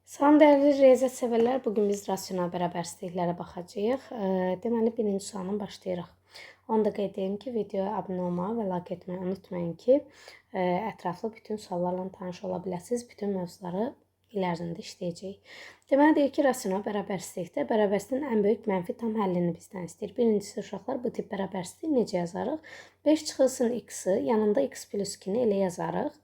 Salam dəyərli riyaziyyat sevərlər, bugün biz rasional bərabərsizliklərə baxacağıq. Deməli, birinci sualdan başlayırıq. Onu da qeyd edeyim ki, videoya abunə olmağı və like etməyi unutmayın ki, ətraflı bütün suallarla tanış ola biləsiniz. Bütün mövzuları il ərzində işləyəcəyik. Deməli, deyir ki, rasional bərabərsizlikdə bərabərsizliyin ən böyük mənfi tam həllini bizdən istəyir. Birincisi, uşaqlar, bu tip bərabərsizliyi necə yazarıq? 5 çıxılsın x-i, yanında x plus 2-ni elə yazarıq.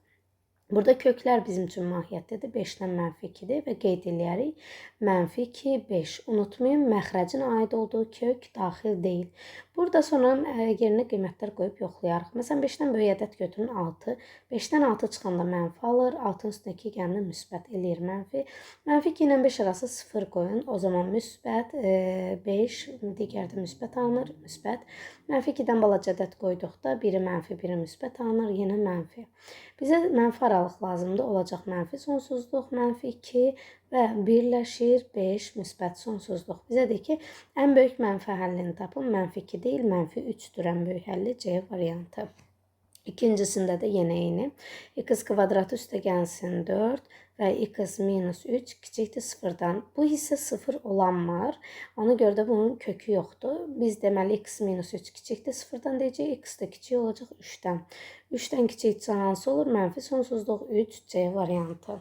Burada köklər bizim üçün mahiyyətlidir. 5-dən mənfi 2-dir və qeyd eləyərik. Mənfi 2, 5. Unutmayın, məxrəcin aid olduğu kök daxil deyil. Burada sonra yerinə qiymətlər qoyub yoxlayarıq. Məsələn, 5-dən böyük ədəd götürün 6. 5-dən 6 çıxanda mənfi alır. 6-ın üstünə 2 gəlində müsbət eləyir mənfi. Mənfi 2 ilə 5 arası 0 qoyun. O zaman müsbət 5, digərdə müsbət alınır. Müsbət. Mənfi 2-dən balaca ədəd qoyduqda biri mənfi, biri müsbət alınır. Yenə mənfi. Bizə mənfi aralıq lazımdır. Olacaq mənfi sonsuzluq, mənfi 2 və birləşir 5 müsbət sonsuzluq. Bizə deyir ki, ən böyük mənfi həllini tapın. Mənfi 2 deyil, mənfi 3-dür ən böyük həlli C variantı. İkincisində də yenə eyni. X kvadratı üstə gəlsin 4 və x minus 3 kiçikdir 0-dan. Bu hissə 0 olanmır. Ona görə də bunun kökü yoxdur. Biz deməli x minus 3 kiçikdir 0-dan deyəcək. X də kiçik olacaq 3-dən. 3-dən kiçik hansı olur? Mənfi sonsuzluq 3C variantı.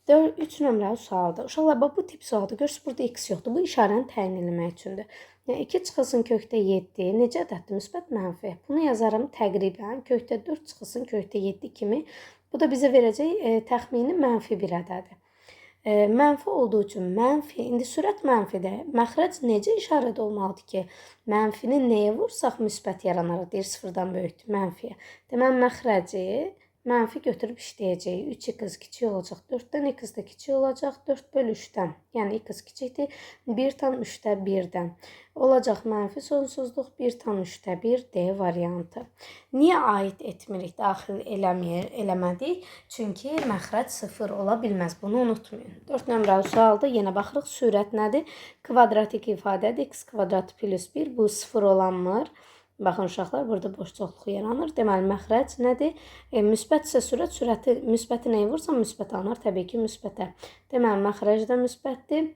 3 nömrəli sualdır. Uşaqlar, bu tip sualda görürsünüz, burada x yoxdur. Bu işarəni təyin etmək üçündür. Yəni 2 çıxılsın kökdə 7. Necə ədəddir? Müsbət mənfi. Bunu yazarım təqribən kökdə 4 çıxılsın kökdə 7 kimi. Bu da bizə verəcək təxmini mənfi bir ədədir. Mənfi olduğu üçün mənfi, indi sürət mənfidir. Məxrəc necə işarədə olmalıdır ki, mənfini nəyə vursaq müsbət yaranır, deyir 0-dan böyükdür mənfiyə. Deməli, məxrəci mənfi götürüb işləyəcək. 3x kiçik olacaq 4-dən, x də kiçik olacaq 4 bölü 3-dən. Yəni x kiçikdir 1 tam 3-də 1-dən. Olacaq mənfi sonsuzluq 1 tam 3-də 1 D variantı. Niyə aid etmirik, daxil eləmədik? Çünki məxrəc 0 ola bilməz. Bunu unutmayın. 4 nömrəli sualda yenə baxırıq. Sürət nədir? Kvadratik ifadədir. X kvadrat plus 1. Bu 0 olanmır. Baxın uşaqlar, burada boş çoxluq yaranır. Deməli, məxrəc nədir? Müsbətsə sürəti müsbəti nəyə vursam müsbət alınır? Təbii ki, müsbətə. Deməli, məxrəc də müsbətdir.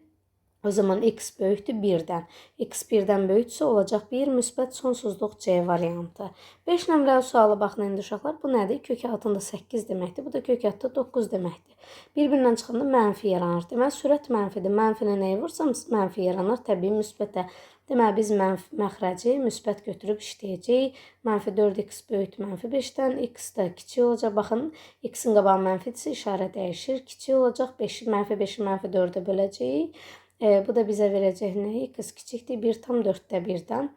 O zaman x böyükdür 1-dən. X 1-dən böyükdürsə olacaq 1 müsbət sonsuzluq C variantı. 5 nömrəli suala baxın indi uşaqlar. Bu nədir? Kök altında 8 deməkdir. Bu da kök altında 9 deməkdir. Bir-birindən çıxanda mənfi yaranır. Deməli, sürət mənfidir. Mənfinə nəyə vursam mənfi yaranır? Təbii müsbətə. Deməli, biz məxrəci müsbət götürüb işləyəcəyik. Mənfi 4x böyükdür mənfi 5-dən. X də kiçik olacaq. Baxın, x-in qabağı mənfidirsə işarə dəyişir. Kiçik olacaq. Mənfi 5-i mənfi 4-ə böləcəyik. Bu da bizə verəcək nəyi? X kiçikdir 1 tam 4-də 1-dən.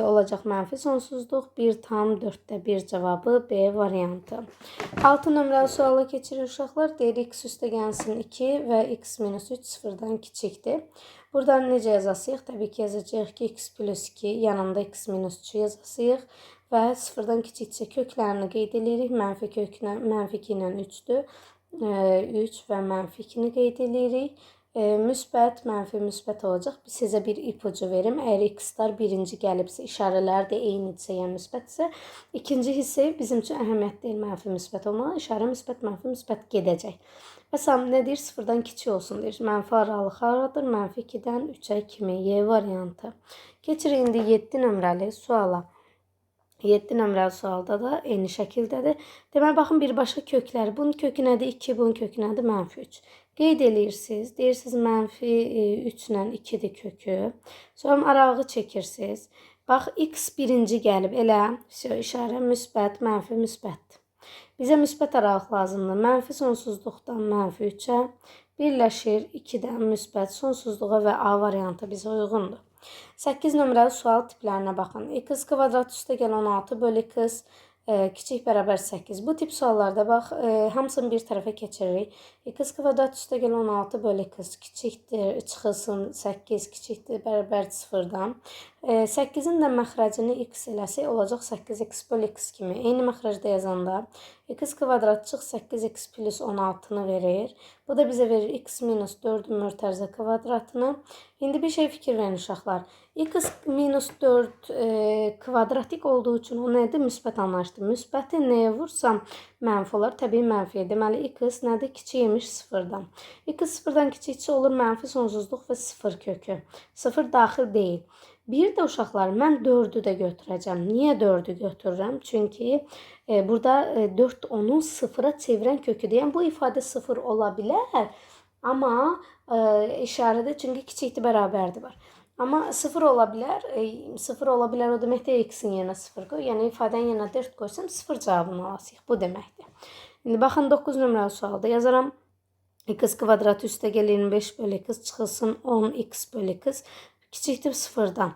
Olacaq mənfi sonsuzluq 1 tam 4-də 1 cavabı B variantı. 6 nömrəli suala keçirir uşaqlar. Deyir x üstə gəlsin 2 və x minus 3 0-dan kiçikdir. Buradan necə yazasıyıq? Təbii ki, yazacağıq ki, x plus 2 yanında x minus 3 yazasıyıq və 0-dan kiçikcə köklərini qeyd edirik. Mənfi 2 ilə 3-dür. 3 və mənfi 2-ni qeyd edirik. Müsbət, mənfi müsbət olacaq. Sizə bir ipucu verim. Əgər x-lar birinci gəlibsə, işarələr də eynidirsə, yəni müsbətsə, ikinci hissə bizim üçün əhəmiyyətli deyil, mənfi müsbət olmalı. İşarə müsbət, mənfi müsbət gedəcək. Məsələn, nə deyir? 0-dan kiçik olsun deyir. Mənfi aralıq haradır? Mənfi 2-dən 3-ə kimi Y variantı. Keçir indi 7 nömrəli suala. 7 nömrəli sualda da eyni şəkildədir. Deməli, baxın birbaşa kökləri. Bunun kökü nədir? 2, bunun kökü nədir? Mənfi 3. Qeyd eləyirsiniz. Deyirsiniz, mənfi 3 ilə 2-dir kökü. Sonra aralığı çəkirsiniz. Bax, x birinci gəlib. Elə, işarə müsbət, mənfi müsbətdir. Bizə müsbət aralıq lazımdır. Mənfi sonsuzluqdan mənfi 3-ə birləşir 2-dən müsbət sonsuzluğa və A variantı bizə uyğundur. 8 nömrəli sual tiplərinə baxın. X kvadrat üstə gəl 16 bölü x kiçik bərabər 8. Bu tip suallarda bax, hamısını bir tərəfə keçiririk. X kvadrat üstə gəl 16 bölü x kiçikdir, çıxılsın 8 kiçikdir bərabər 0-dan. 8-in də məxrəcini x eləsək olacaq 8x bölü x kimi. Eyni məxrəcdə yazanda X kvadrat çıx 8x plus 16'nı verir. Bu da bizə verir x minus 4'ün mörtərizə kvadratını. İndi bir şey fikir verin uşaqlar. X minus 4 kvadratik olduğu üçün o nədir? Müsbət anlaşdı. Müsbəti nəyə vursam mənfi olar? Təbii mənfiyə. Deməli x nədir? Kiçiymiş sıfırdan. X sıfırdan kiçikçi olur mənfi sonsuzluq və sıfır kökü. Sıfır daxil deyil. Bir də uşaqlar, mən 4'ü də götürəcəm. Niyə 4'ü götürürəm? Çünki burada 4 onun sıfıra çevirən köküdür. Yəni bu ifadə sıfır ola bilər, amma işarədə çünki kiçikdir, bərabərdir var. Amma sıfır ola bilər. Sıfır ola bilər o deməkdir x-in yerinə sıfır qoy. Yəni ifadənin yerinə 4 qoysam sıfır cavabını alasıyıq. Bu deməkdir. İndi baxın 9 nömrəli sualda yazıram. X kvadratı üstə gəl 25 bölü x çıxılsın 10x bölü x kiçikdir sıfırdan.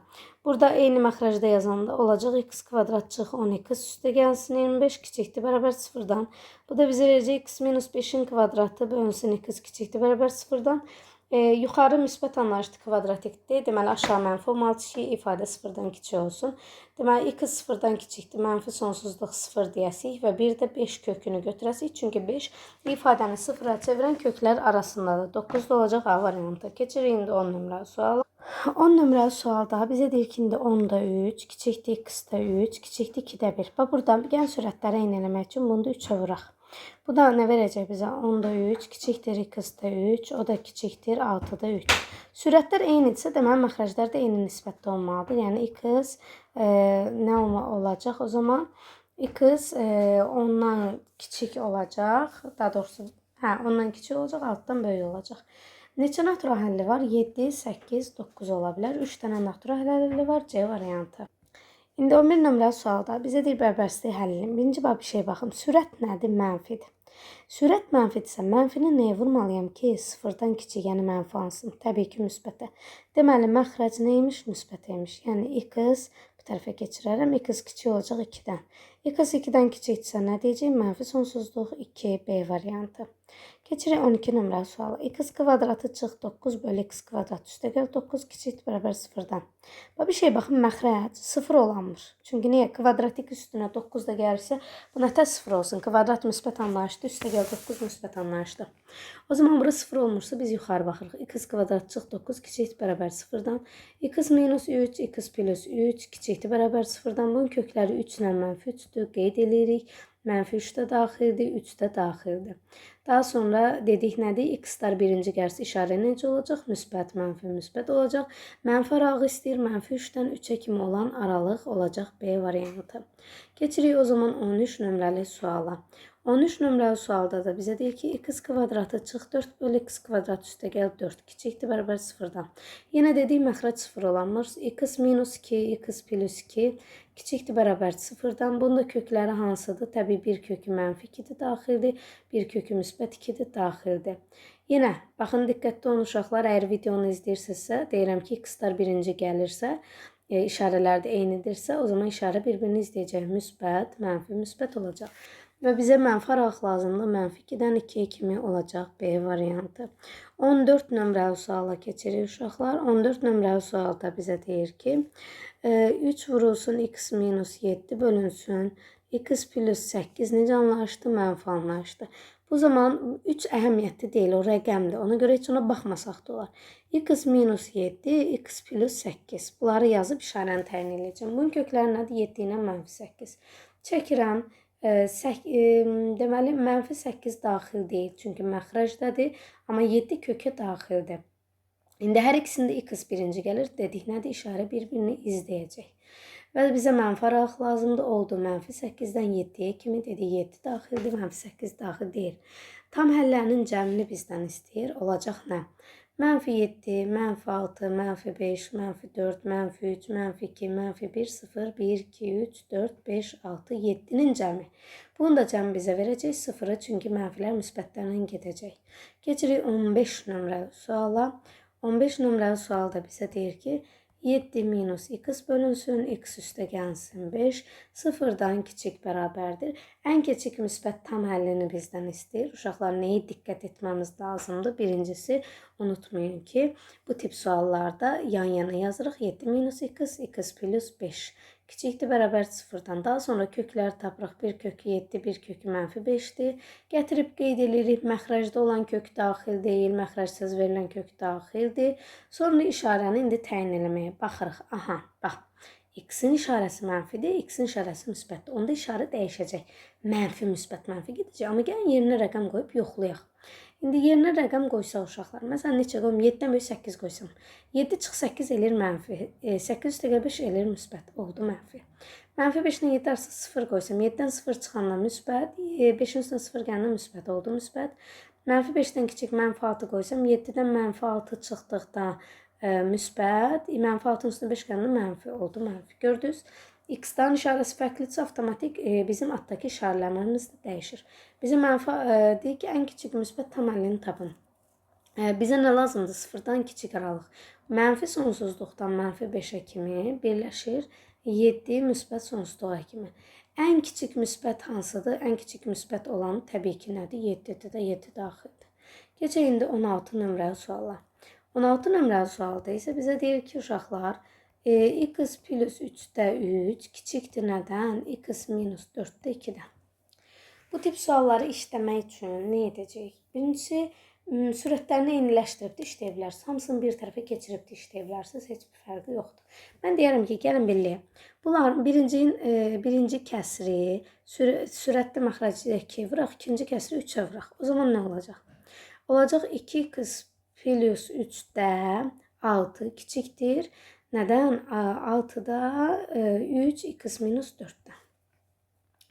Burada eyni məxrəcdə yazanda olacaq x kvadrat çıx 10x üstə gəlsin 25 kiçikdir bərabər sıfırdan. Bu da bizə verəcək x minus 5'in kvadratı bölünsün x kiçikdir bərabər sıfırdan. Yuxarı müsbət anlayışlı kvadratikdir. Deməli aşağı mənfi olmalıdır ki, ifadə sıfırdan kiçik olsun. Deməli x sıfırdan kiçikdir. Mənfi sonsuzluq sıfır deyəsik və bir də 5 kökünü götürəsik. Çünki 5 ifadəni sıfıra çevirən köklər arasındadır. 9 da olacaq A variantı. Keçirik indi 10 nömrəli suala. 10 nömrəli sualda bizə deyir ki, indi 10'da 3, kiçikdir x-da 3, kiçikdir 2'də 1. Bax, burada gəlin sürətləri eyni eləmək üçün bunu da 3'ə vuraq. Bu da nə verəcək bizə? 10'da 3, kiçikdir x-da 3, o da kiçikdir 6'da 3. Sürətlər eynidirsə, deməli məxrəclər də eyni nisbətdə olmalıdır. Yəni x nə olacaq? O zaman x 10'dan kiçik olacaq. Daha doğrusu, ondan kiçik olacaq, 6'dan böyük olacaq. Neçə natural həlli var? 7, 8, 9 ola bilər. 3 dənə natural həlli var. C variantı. İndi 11 nömrəli sualda bizə deyir bərbərçilik həllinin. Birinci bir şey baxım. Sürət nədir? Mənfidir. Sürət mənfidirsə, mənfini nəyə vurmalıyam ki, sıfırdan kiçik, yəni mənfi alsın? Təbii ki, müsbətə. Deməli, məxrəc neymiş? Müsbətəymiş. Yəni, x bu tərəfə keçirərəm. X kiçik olacaq 2-dən. X 2-dən kiçikdirsə, nə deyəcək? Mənfi sonsuzluq 2, B variantı. Keçirik 12 nömrəli sualı. X kvadratı çıx 9 bölü x kvadrat üstə gəl 9 kiçikdir bərabər sıfırdan. Bir şey baxın, məxrəc sıfır olanmır. Çünki niyə? Kvadratik üstünə 9 da gəlirsə, bu nətə sıfır olsun? Kvadrat müsbət anlayışdır, üstə gəl 9 müsbət anlayışdır. O zaman bura sıfır olmursa biz yuxarı baxırıq. X kvadrat çıx 9 kiçikdir bərabər sıfırdan. X minus 3, x plus 3 kiçikdir bərabər sıfırdan. Bunun kökləri 3 ilə mənfi 3'dür. Qeyd edirik. Mənfi 3 də daxildir, 3 də daxildir. Daha sonra dedik nədir? X-lar birinci gəlsə işarə necə olacaq? Müsbət, mənfi, müsbət olacaq. Mənfi aralığı istəyir. Mənfi 3'dən 3'ə kimi olan aralıq olacaq B variantı. Keçirik o zaman 13 nömrəli suala. 13 nömrəli sualda da bizə deyir ki, x kvadratı çıx 4 bölü x kvadrat üstə gəl 4 kiçikdir bərabər sıfırdan. Yenə dedik məxrəc sıfır olanmır. X minus 2, x plus 2 kiçikdir bərabər sıfırdan. Bunda kökləri hansıdır? Təbii bir kökü mənfi 2'dir daxildir. Bir kökü müsbət 2'dir daxildir. Yenə, baxın diqqətli olun uşaqlar, əgər videonu izləyirsinizsə, deyirəm ki, x-lar birinci gəlirsə, işarələr də eynidirsə, o zaman işarə bir-birini izləyəcək. Müsbət, mənfi, müsbət olacaq. Və bizə mənfi aralıq lazımdır. Mənfi 2'dən 2'yə kimi olacaq B variantı. 14 nömrəli suala keçirik uşaqlar. 14 nömrəli sualda bizə deyir ki, 3 vurulsun x minus 7 bölünsün x plus 8 necə anlayışdı? Mənfi anlayışdı. Bu zaman 3 əhəmiyyətli deyil, o rəqəmdir. Ona görə heç ona baxmasaq da olar. X minus 7, x plus 8. Bunları yazıb işarəni təyin edəcəm. Bunun kökləri nədir? 7 ilə mənfi 8. Çəkirəm. Deməli, mənfi 8 daxil deyil. Çünki məxrəcdədir. Amma 7 kökə daxildir. İndi hər ikisində x birinci gəlir. Dedik nədir? İşarə bir-birini izləyəcək. Və bizə mənfi aralıq lazımdır. Oldu mənfi 8'dən 7'yə kimi dedik 7 daxildir. Mənfi 8 daxil deyil. Tam həllərinin cəmini bizdən istəyir. Olacaq nə? Mənfi 7, mənfi 6, mənfi 5, mənfi 4, mənfi 3, mənfi 2, mənfi 1, 0, 1, 2, 3, 4, 5, 6, 7'nin cəmi. Bunun da cəmi bizə verəcək 0'ı, çünki mənfilər müsbətlərlə gedəcək. Keçirik 15 nömrəli suala. 15 nömrəli sualda bizə deyir ki, 7 minus x bölünsün, x üstə gəlsin 5, 0'dan kiçik bərabərdir. Ən kiçik müsbət tam həllini bizdən istəyir. Uşaqlar, nəyə diqqət etməmiz lazımdır? Birincisi, unutmayın ki, bu tip suallarda yan-yana yazırıq. 7 minus x, x plus 5. kiçikdir bərabər 0-dan. Daha sonra kökləri tapırıq. 1 kökü 7, 1 kökü -5-dir. Gətirib qeyd edirik. Məxrəcdə olan kök daxil deyil, məxrəcsiz verilən kök daxildir. Sonra işarəni indi təyin eləməyə baxırıq. Aha, bax. X-in işarəsi mənfidir, X-in işarəsi müsbətdir. Onda işarə dəyişəcək. Mənfi, müsbət, mənfi gedəcək. Amma gəlin yerinə rəqəm qoyub yoxlayaq. İndi yerinə rəqəm qoysaq uşaqlar. Məsələn, neçə qoyum? 7-dən böyük 8 qoysam. 7 çıx 8 eləyir mənfi. 8 + 5 eləyir müsbət. Oldu mənfi. Mənfi 5-dən 7 arası 0 qoysam. 7-dən 0 çıxanda müsbət. 5-in üstünə 0 gələndə müsbət. Oldu müsbət. Mənfi 5-dən kiçik -6 qoysam. 7-dən -6 çıxdıqda müsbət. -6-ın üstünə 5 gələndə mənfi. Oldu mənfi. Gördünüz? X-dan işarəsi fərqlidirsə, avtomatik bizim addakı işarələrimiz də dəyişir. Bizə mənfi deyir ki, ən kiçik müsbət tam əlini tapın. Bizə nə lazımdır? 0-dan kiçik aralıq. Mənfi sonsuzluqdan -5-ə kimi birləşir 7 müsbət sonsuzluğa kimi. Ən kiçik müsbət hansıdır? Ən kiçik müsbət olan təbii ki, nədir? 7-dir də 7 daxildir. Keçək indi 16 nömrəli suala. 16 nömrəli sualda isə bizə deyir ki, uşaqlar, x + 3-də 3 kiçikdir nədən? X - 4-də 2-dən. Bu tip sualları işləmək üçün nə edəcəyik? Birincisi, sürətlərini eyniləşdirib də işləyə bilərsiniz. Hamısını bir tərəfə keçirib də işləyə bilərsiniz. Heç bir fərqi yoxdur. Mən deyərəm ki, gəlin birliyək. Bunların birinci kəsri sürətli məxrəci 2-yə vuraq, ikinci kəsri 3-ə vuraq. O zaman nə olacaq? Olacaq 2x + 3-də 6 kiçikdir. Nədən? 6-da 3x - 4-dən.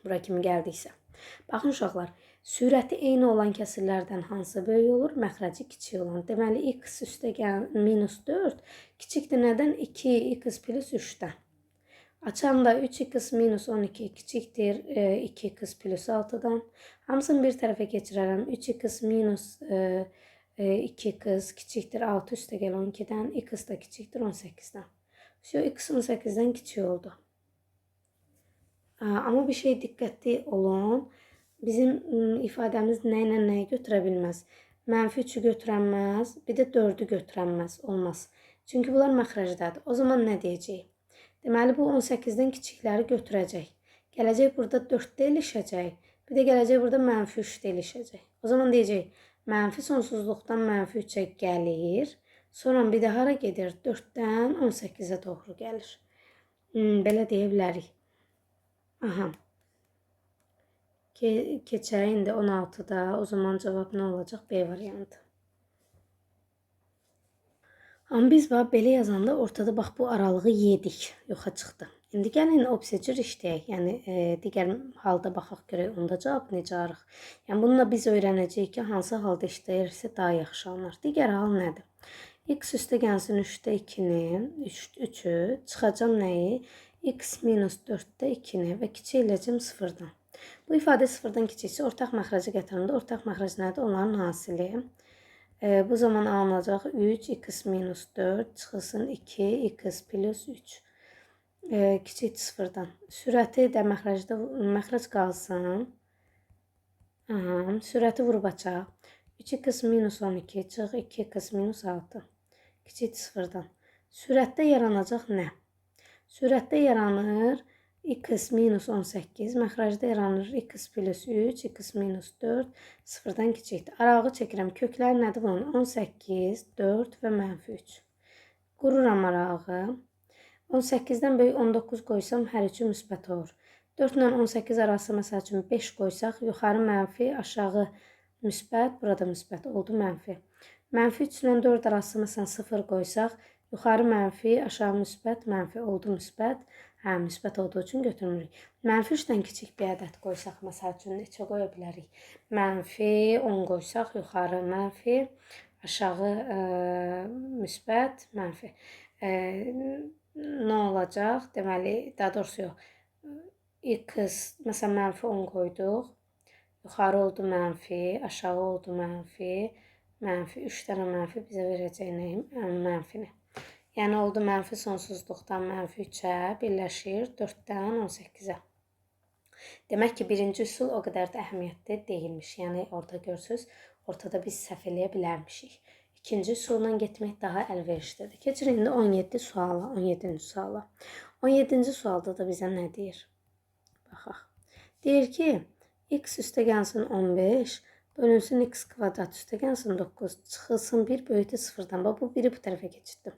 Bura kimi gəldiksə. Baxın uşaqlar, sürəti eyni olan kəsirlərdən hansı böyük olur? Məxrəci kiçik olan. Deməli, x - 4 kiçikdir nədən? 2x + 3-dən. Açanda 3x - 12 kiçikdir 2x + 6-dan. Hamısını bir tərəfə keçirərəm. 3x - 2x kiçikdir 6 + 12-dən. X da kiçikdir 18-dən. X 18-dən kiçik oldu. Amma bir şey diqqətli olun. Bizim ifadəmiz nə ilə nəyi götürə bilməz? -3-ü götürənməz, bir də 4-ü götürənməz. Olmaz. Çünki bunlar məxrəcdədir. O zaman nə deyəcəyik? Deməli, bu 18-dən kiçikləri götürəcək. Gələcək burada 4-də ilişəcək. Bir də gələcək burada -3-də ilişəcək. O zaman deyəcək, mənfi sonsuzluqdan -3-ə gəlir. Sonra bir də hara gedir? 4-dən 18-ə doğru gəlir. Belə deyə bilərik. Aha. Keçək indi 16-da. O zaman cavab nə olacaq? B variantı. Amma biz belə yazanda ortada bax bu aralığı yedik. Yoxa çıxdı. İndi gəlin obsecur işləyək. Yəni digər halda baxaq görək onda cavab necə arıq. Yəni bununla biz öyrənəcəyik ki, hansı halda işləyirsə daha yaxşı alınır. Digər hal nədir? X üstə gəlsin 3-də 2-ni, 3-ü, çıxacam nəyi? X - 4-də 2-ni və kiçik eləcəm 0-dan. Bu ifadə 0-dan kiçiksə ortaq məxrəci gətirəndə ortaq məxrəc nədir? Onların hasili. Bu zaman alınacaq 3x - 4 çıxılsın 2x + 3. Kiçik 0-dan. Sürəti də məxrəc qalsın. Sürəti vurub açaq. 3x - 12 çıx 2x - 6. Kiçik 0-dan. Sürətdə yaranacaq nə? Sürətdə yaranır x - 18, məxrəcdə yaranır x + 3, x - 4, 0-dan kiçikdir. Arağı çəkirəm. Kökləri nədir bunun? 18, 4 və -3. Qururam arağı. 18-dən böyük 19 qoysam hər üçü müsbət olur. 4 ilə 18 arası məsəl üçün 5 qoysaq, yuxarı mənfi, aşağı müsbət, burada müsbət oldu mənfi. -3 ilə 4 arası məsələn 0 qoysaq, yuxarı mənfi, aşağı müsbət, mənfi oldu müsbət. Müsbət olduğu üçün götürmürük. -3-dən kiçik bir ədəd qoysaq, məsəl üçün neçə qoya bilərik? -10 qoysaq, yuxarı mənfi, aşağı müsbət, mənfi. Nə olacaq? Deməli, daha doğrusu yox. X, məsələn, -10 qoyduq. Yuxarı oldu mənfi, aşağı oldu mənfi, mənfi. 3 dənə mənfi bizə verəcək nəyim? Mənfini. Yəni, oldu mənfi sonsuzluqdan -3-ə birləşir 4-dən 18-ə. Demək ki, birinci üsul o qədər də əhəmiyyətli deyilmiş. Yəni, orada görürsünüz, ortada biz səhv eləyə bilərmişik. ikinci üsulla getmək daha əlverişlidir. Keçirik indi 17 suala, 17-ci suala. 17-ci sualda da bizə nə deyir? Baxaq. Deyir ki, x üstəgəlsin 15 bölünsün x kvadrat üstəgəlsin 9 çıxılsın 1 böyütü 0-dan. Bu 1-i bu tərəfə keçirdim.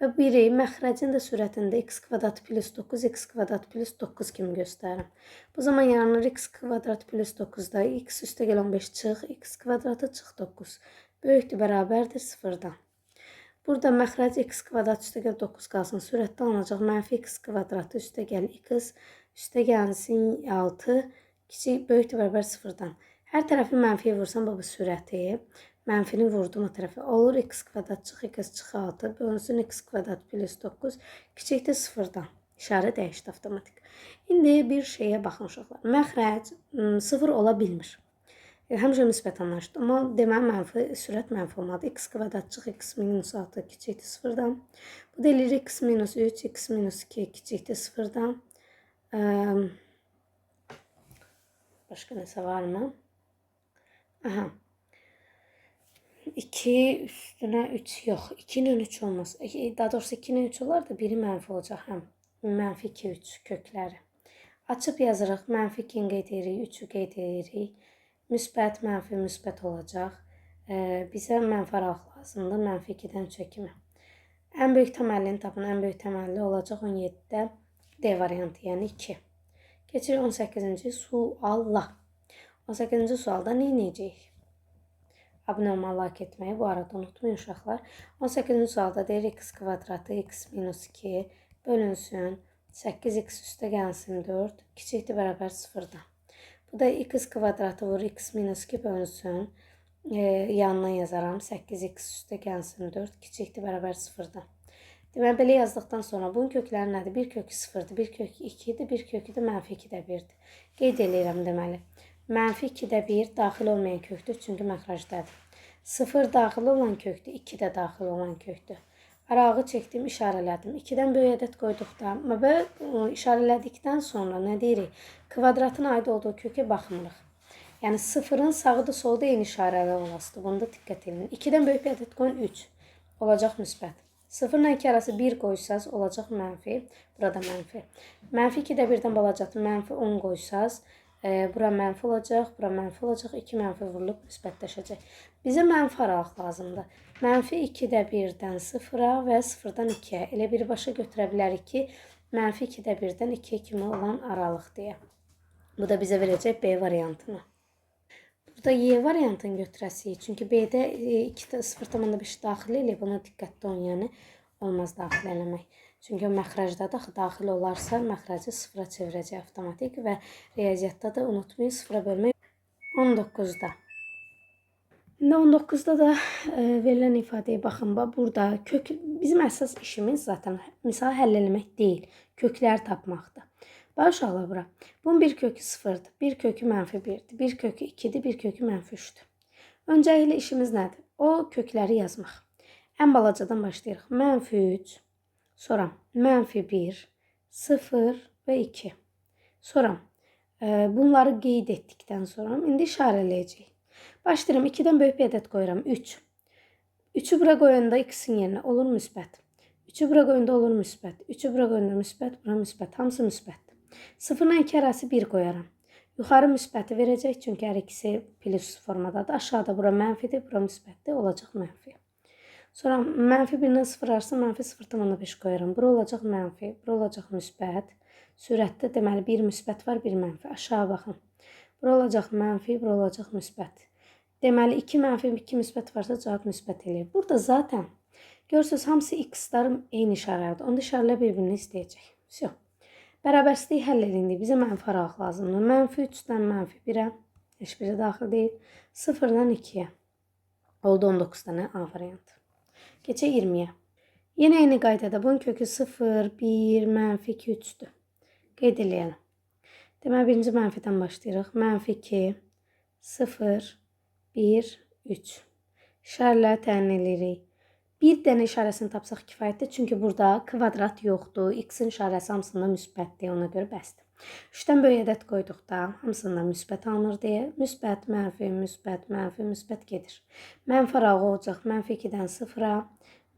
Və 1-i məxrəcin də sürətində x kvadrat plus 9, x kvadrat plus 9 kimi göstərirəm. Bu zaman yaranır x kvadrat plus 9-da x üstəgəl 15 çıx, x kvadratı çıx 9. Böyükdür, bərabərdir 0-dan. Burada məxrəc x kvadrat üstəgəl 9 qalsın. Sürətdə alınacaq mənfi x kvadratı üstəgəl x üstəgəlsin 6 kiçik böyükdür, bərabər 0-dan. Hər tərəfi mənfiyə vursam bu sürəti, mənfini vurdum o tərəfə. Olur x kvadrat çıx, x çıx 6 bölünsün x kvadrat plus 9 kiçikdir 0-dan. İşarə dəyişdi avtomatik. İndi bir şeyə baxın uşaqlar. Məxrəc 0 ola bilmir. Həmişə müsbət anlaşdı. Amma deməli sürət mənfi olmalıdır. X kvadrat çıx, x minus 6 kiçikdir 0-dan. Bu da eləyir x minus 3, x minus 2 kiçikdir 0-dan. Başqa nəsə varmı? Aha. 2 üstünə 3 yox. 2 ilə 3 olmaz. Daha doğrusu 2 ilə 3 olar da biri mənfi olacaq. Həm. Mənfi 2, 3 kökləri. Açıb yazırıq. Mənfi 2-ni qeyd edirik, 3-ü qeyd edirik. Müsbət, mənfi, müsbət olacaq. Bizə mənfi aralıq lazımdır. Mənfi 2-dən 3-ə kimi. Ən böyük təməllini tapın. Ən böyük təməlli olacaq 17-də D variantı, yəni 2. Keçirik 18-ci suala. 18-ci sualda nə edəcəyik? Abnormallıq etməyi bu arada unutmayın uşaqlar. 18-ci sualda deyir x kvadratı x minus 2 bölünsün 8x üstəgəlsin 4 kiçikdir, bərabər 0-dan. Bu da x kvadratı vur x minus 2 bölünsün. Yanına yazaram 8x üstəgəlsin 4 kiçikdir, bərabər 0-dan. Deməli, belə yazdıqdan sonra bunun kökləri nədir? Bir kökü 0-dır, bir kökü 2-dir, bir kökü də mənfi 2-də 1-dir. Qeyd edirəm deməli. Mənfi 2-də 1 daxil olmayan kökdür, çünki məxrəcdədir. 0 daxil olan kökdür, 2 də daxil olan kökdür. Arağı çəkdim, işarələdim. 2-dən böyük ədəd qoyduqda və işarələdikdən sonra nə deyirik? Kvadratın aid olduğu kökə baxmırıq. Yəni 0-ın sağıda solda eyni işarələr olasıdır. Bunda diqqət edin. 2-dən böyük bir ədəd qoyun 3. Olacaq müsbət. 0 ilə 2 arası 1 qoysaz olacaq mənfi. Burada mənfi. Mənfi 2-də 1-dən balacadır. Mənfi 10 qoysaz bura mənfi olacaq. Bura mənfi olacaq. 2 mənfi vurulub müsbətləşəcək. Bizə mənfi aralıq lazımdır. Mənfi 2-də 1-dən 0-a və 0-dan 2-yə. Elə birbaşa götürə bilərik ki, mənfi 2-də 1-dən 2-yə kimi olan aralıq deyə. Bu da bizə verəcək B variantını. Burada Y variantını götürəsirik. Çünki B-də 0,5 daxil eləyib. Buna diqqətli olun, yəni olmaz daxil eləmək. Çünki məxrəcdə daxil olarsa, məxrəci 0-a çevirəcək avtomatik və riyaziyyatda da unutmayın 0-a bölmək 19-da. İndi 19-da da verilən ifadəyə baxın. Burada bizim əsas işimiz zaten misal həll eləmək deyil, kökləri tapmaqdır. Bax uşaqlar bura. Bunun bir kökü 0-dır, bir kökü mənfi 1-dir, bir kökü 2-dir, bir kökü mənfi 3-dür. Öncəliklə işimiz nədir? O kökləri yazmaq. Ən balacadan başlayırıq. Mənfi 3, sonra mənfi 1, 0 və 2. Sonra bunları qeyd etdikdən sonra indi işarələyəcəyik. Başlayıram. 2-dən böyük bir ədəd qoyuram. 3. 3-ü bura qoyanda x-in yerinə olur müsbət. 3-ü bura qoyanda olur müsbət. 3-ü bura qoyanda müsbət, bura müsbət. Hamısı müsbətdir. 0-dan 2 arası 1 qoyaram. Yuxarı müsbəti verəcək, çünki hər ikisi plus formadadır. Aşağıda bura mənfidir, bura müsbətdir, olacaq mənfi. Sonra mənfi 1-dən 0 arası mənfi 0,5 qoyaram. Bura olacaq mənfi, bura olacaq müsbət. Sürətdə deməli bir müsbət var, bir mənfi. Aşağı baxın. Bura olacaq mənfi, bura olacaq müsbət. Deməli 2 mənfi, 2 müsbət varsa cavab müsbət eləyir. Burada zaten görürsünüz hamısı x-ların eyni işarəlidir. Onda işarələr bir-birini istəyəcək. Всё. Bərabərsizliyi həll edildi. Bizə mənfi aralıq lazımdır. Mənfi 3-dən mənfi 1-ə. Heç biri daxil deyil. 0-dan 2-yə. Oldu 19-dan A variantı. Keçək 20-yə. Yenə eyni qaydada bunun kökü 0, 1, mənfi 2, 3-dür. Qeyd eləyəlim. Deməli, birinci mənfidən başlayırıq. Mənfi 2, 0, 1, 3. İşarələri təyin edirik. Bir dənə işarəsini tapsaq kifayətdir. Çünki burada kvadrat yoxdur. X-in işarəsi hamısında müsbətdir. Ona görə bəsdir. 3-dən böyük ədəd qoyduqda hamısında müsbət alınır deyə müsbət, mənfi, müsbət, mənfi, müsbət gedir. Mənfi arağı olacaq. Mənfi 2-dən 0-a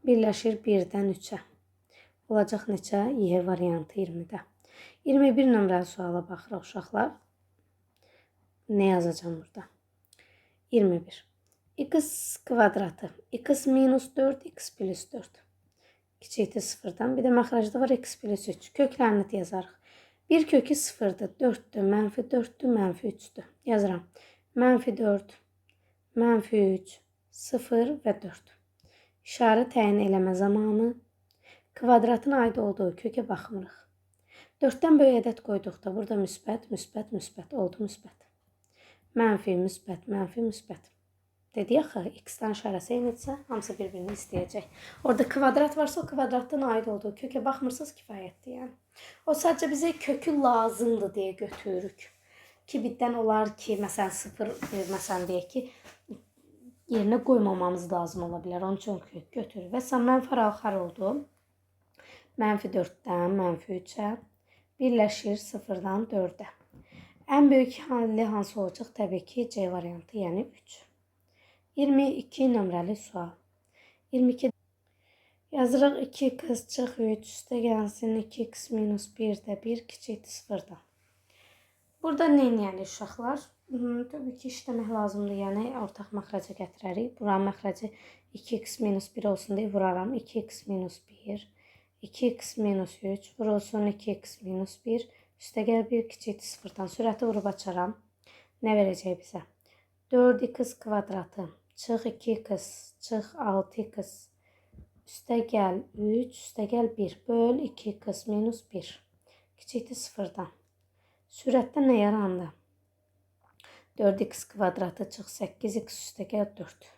birləşir 1-dən 3-ə. Olacaq neçə? Y variantı 20-də. 21 nömrəli suala baxırıq uşaqlar. Nə yazacağım burada? 21. X kvadratı. X minus 4, X plus 4. Kiçikdir 0-dan. Bir də məxrəcdə var X plus 3. Köklərini yazarıq. 1 kökü 0-dır. 4-dür. Mənfi 4-dür. Mənfi 3-dür. Yazıram. Mənfi 4, mənfi 3, 0 və 4. İşarə təyin eləmə zamanı. Kvadratın aid olduğu kökə baxmırıq. 4-dən böyük ədəd qoyduqda burada müsbət, müsbət, müsbət oldu müsbət. Mənfi, müsbət, mənfi, müsbət. Dedik axı, x-dən işarəsi eynidirsə, hamısı bir-birini istəyəcək. Orada kvadrat varsa, o kvadratdan aid olduğu kökə baxmırsınız, kifayətdir yəni. O sadəcə bizə kökü lazımdır deyə götürürük. Ki, birdən olar ki, məsələn, 0, məsələn, deyək ki, yerinə qoymamamız lazım ola bilər. Onun üçün kök götürür. Və sən mənfi aralıqlar oldu. Mənfi 4-dən mənfi 3-ə birləşir 0-dan 4-ə. Ən böyük halli hansı olacaq? Təbii ki, C variantı, yəni 3. 22 nömrəli sual. 22 yazırıq 2 qız çıx 3 üstə gəlsin 2x minus 1-də 1 kiçikdir 0-dan. Burada nə edərik uşaqlar? Təbii ki, işləmək lazımdır. Yəni, ortaq məxrəcə gətirərik. Buranın məxrəci 2x minus 1 olsun deyə vuraram. 2x minus 1, 2x minus 3, vurulsun 2x minus 1, üstə gəl 1 kiçikdir 0-dan. Sürəti vurub açaram. Nə verəcək bizə? 4x kvadratı. Çıx 2x, çıx 6x, üstə gəl 3, üstə gəl 1, böl 2x minus 1, kiçikdir 0-dan. Sürətdə nə yarandı? 4x kvadratı çıx 8x, üstə gəl 4,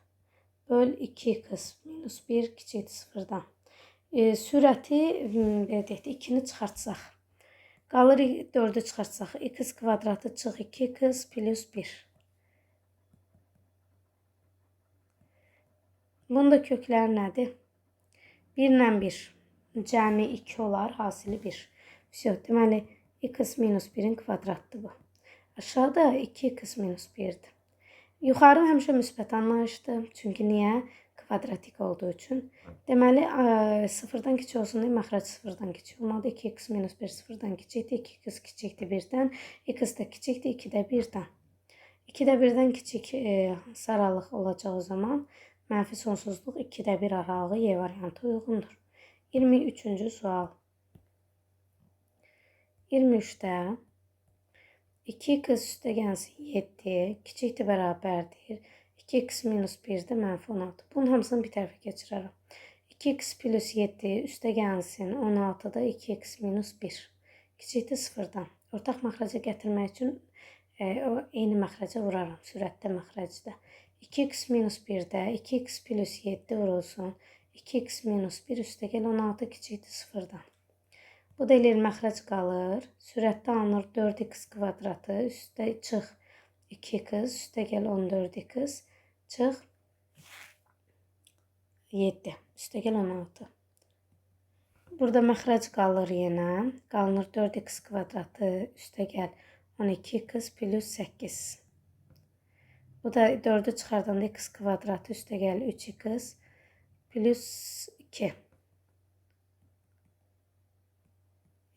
böl 2x minus 1, kiçikdir 0-dan. Sürəti, deyək, 2-ni çıxartsaq, qalır 4-ü çıxartsaq, x kvadratı çıx 2x plus 1. Bunun da kökləri nədir? 1 ilə 1. Cəmi 2 olar, hasili 1. Deməli, x minus 1-in kvadratıdır bu. Aşağıda 2x minus 1-dir. Yuxarı həmişə müsbət anlayışdır. Çünki niyə? Kvadratik olduğu üçün. Deməli, 0-dan kiçik olsun deyə məxrəc 0-dan kiçik olmalı. 2x minus 1 0-dan kiçikdir. 2x kiçikdir 1-dən. X də kiçikdir 2-də 1-dən. 2-də 1-dən kiçik saralıq olacaq o zaman. Mənfi sonsuzluq 2-də 1 aralığı Y variantı uyğundur. 23-cü sual. 23-də 2x üstə gəlsin 7, kiçikdir bərabərdir. 2x minus 1-də mənfi 16. Bunun hamısını bir tərəfə keçirərəm. 2x plus 7 üstə gəlsin 16-da 2x minus 1. Kiçikdir 0-dan. Ortaq məxrəcə gətirmək üçün eyni məxrəcə vuraram. Sürətdə məxrəcdə. 2x minus 1-də 2x plus 7 vurulsun. 2x minus 1 üstə gəl 16 kiçikdir 0-dan. Bu da eləyir məxrəc qalır. Sürətdə alınır 4x kvadratı üstə çıx 2x üstə gəl 14x çıx 7 üstə gəl 16. Burada məxrəc qalır yenə. Qalınır 4x kvadratı üstə gəl 12x plus 8. Bu da 4-ü çıxardanda x kvadratı üstə gəl 3x plus 2.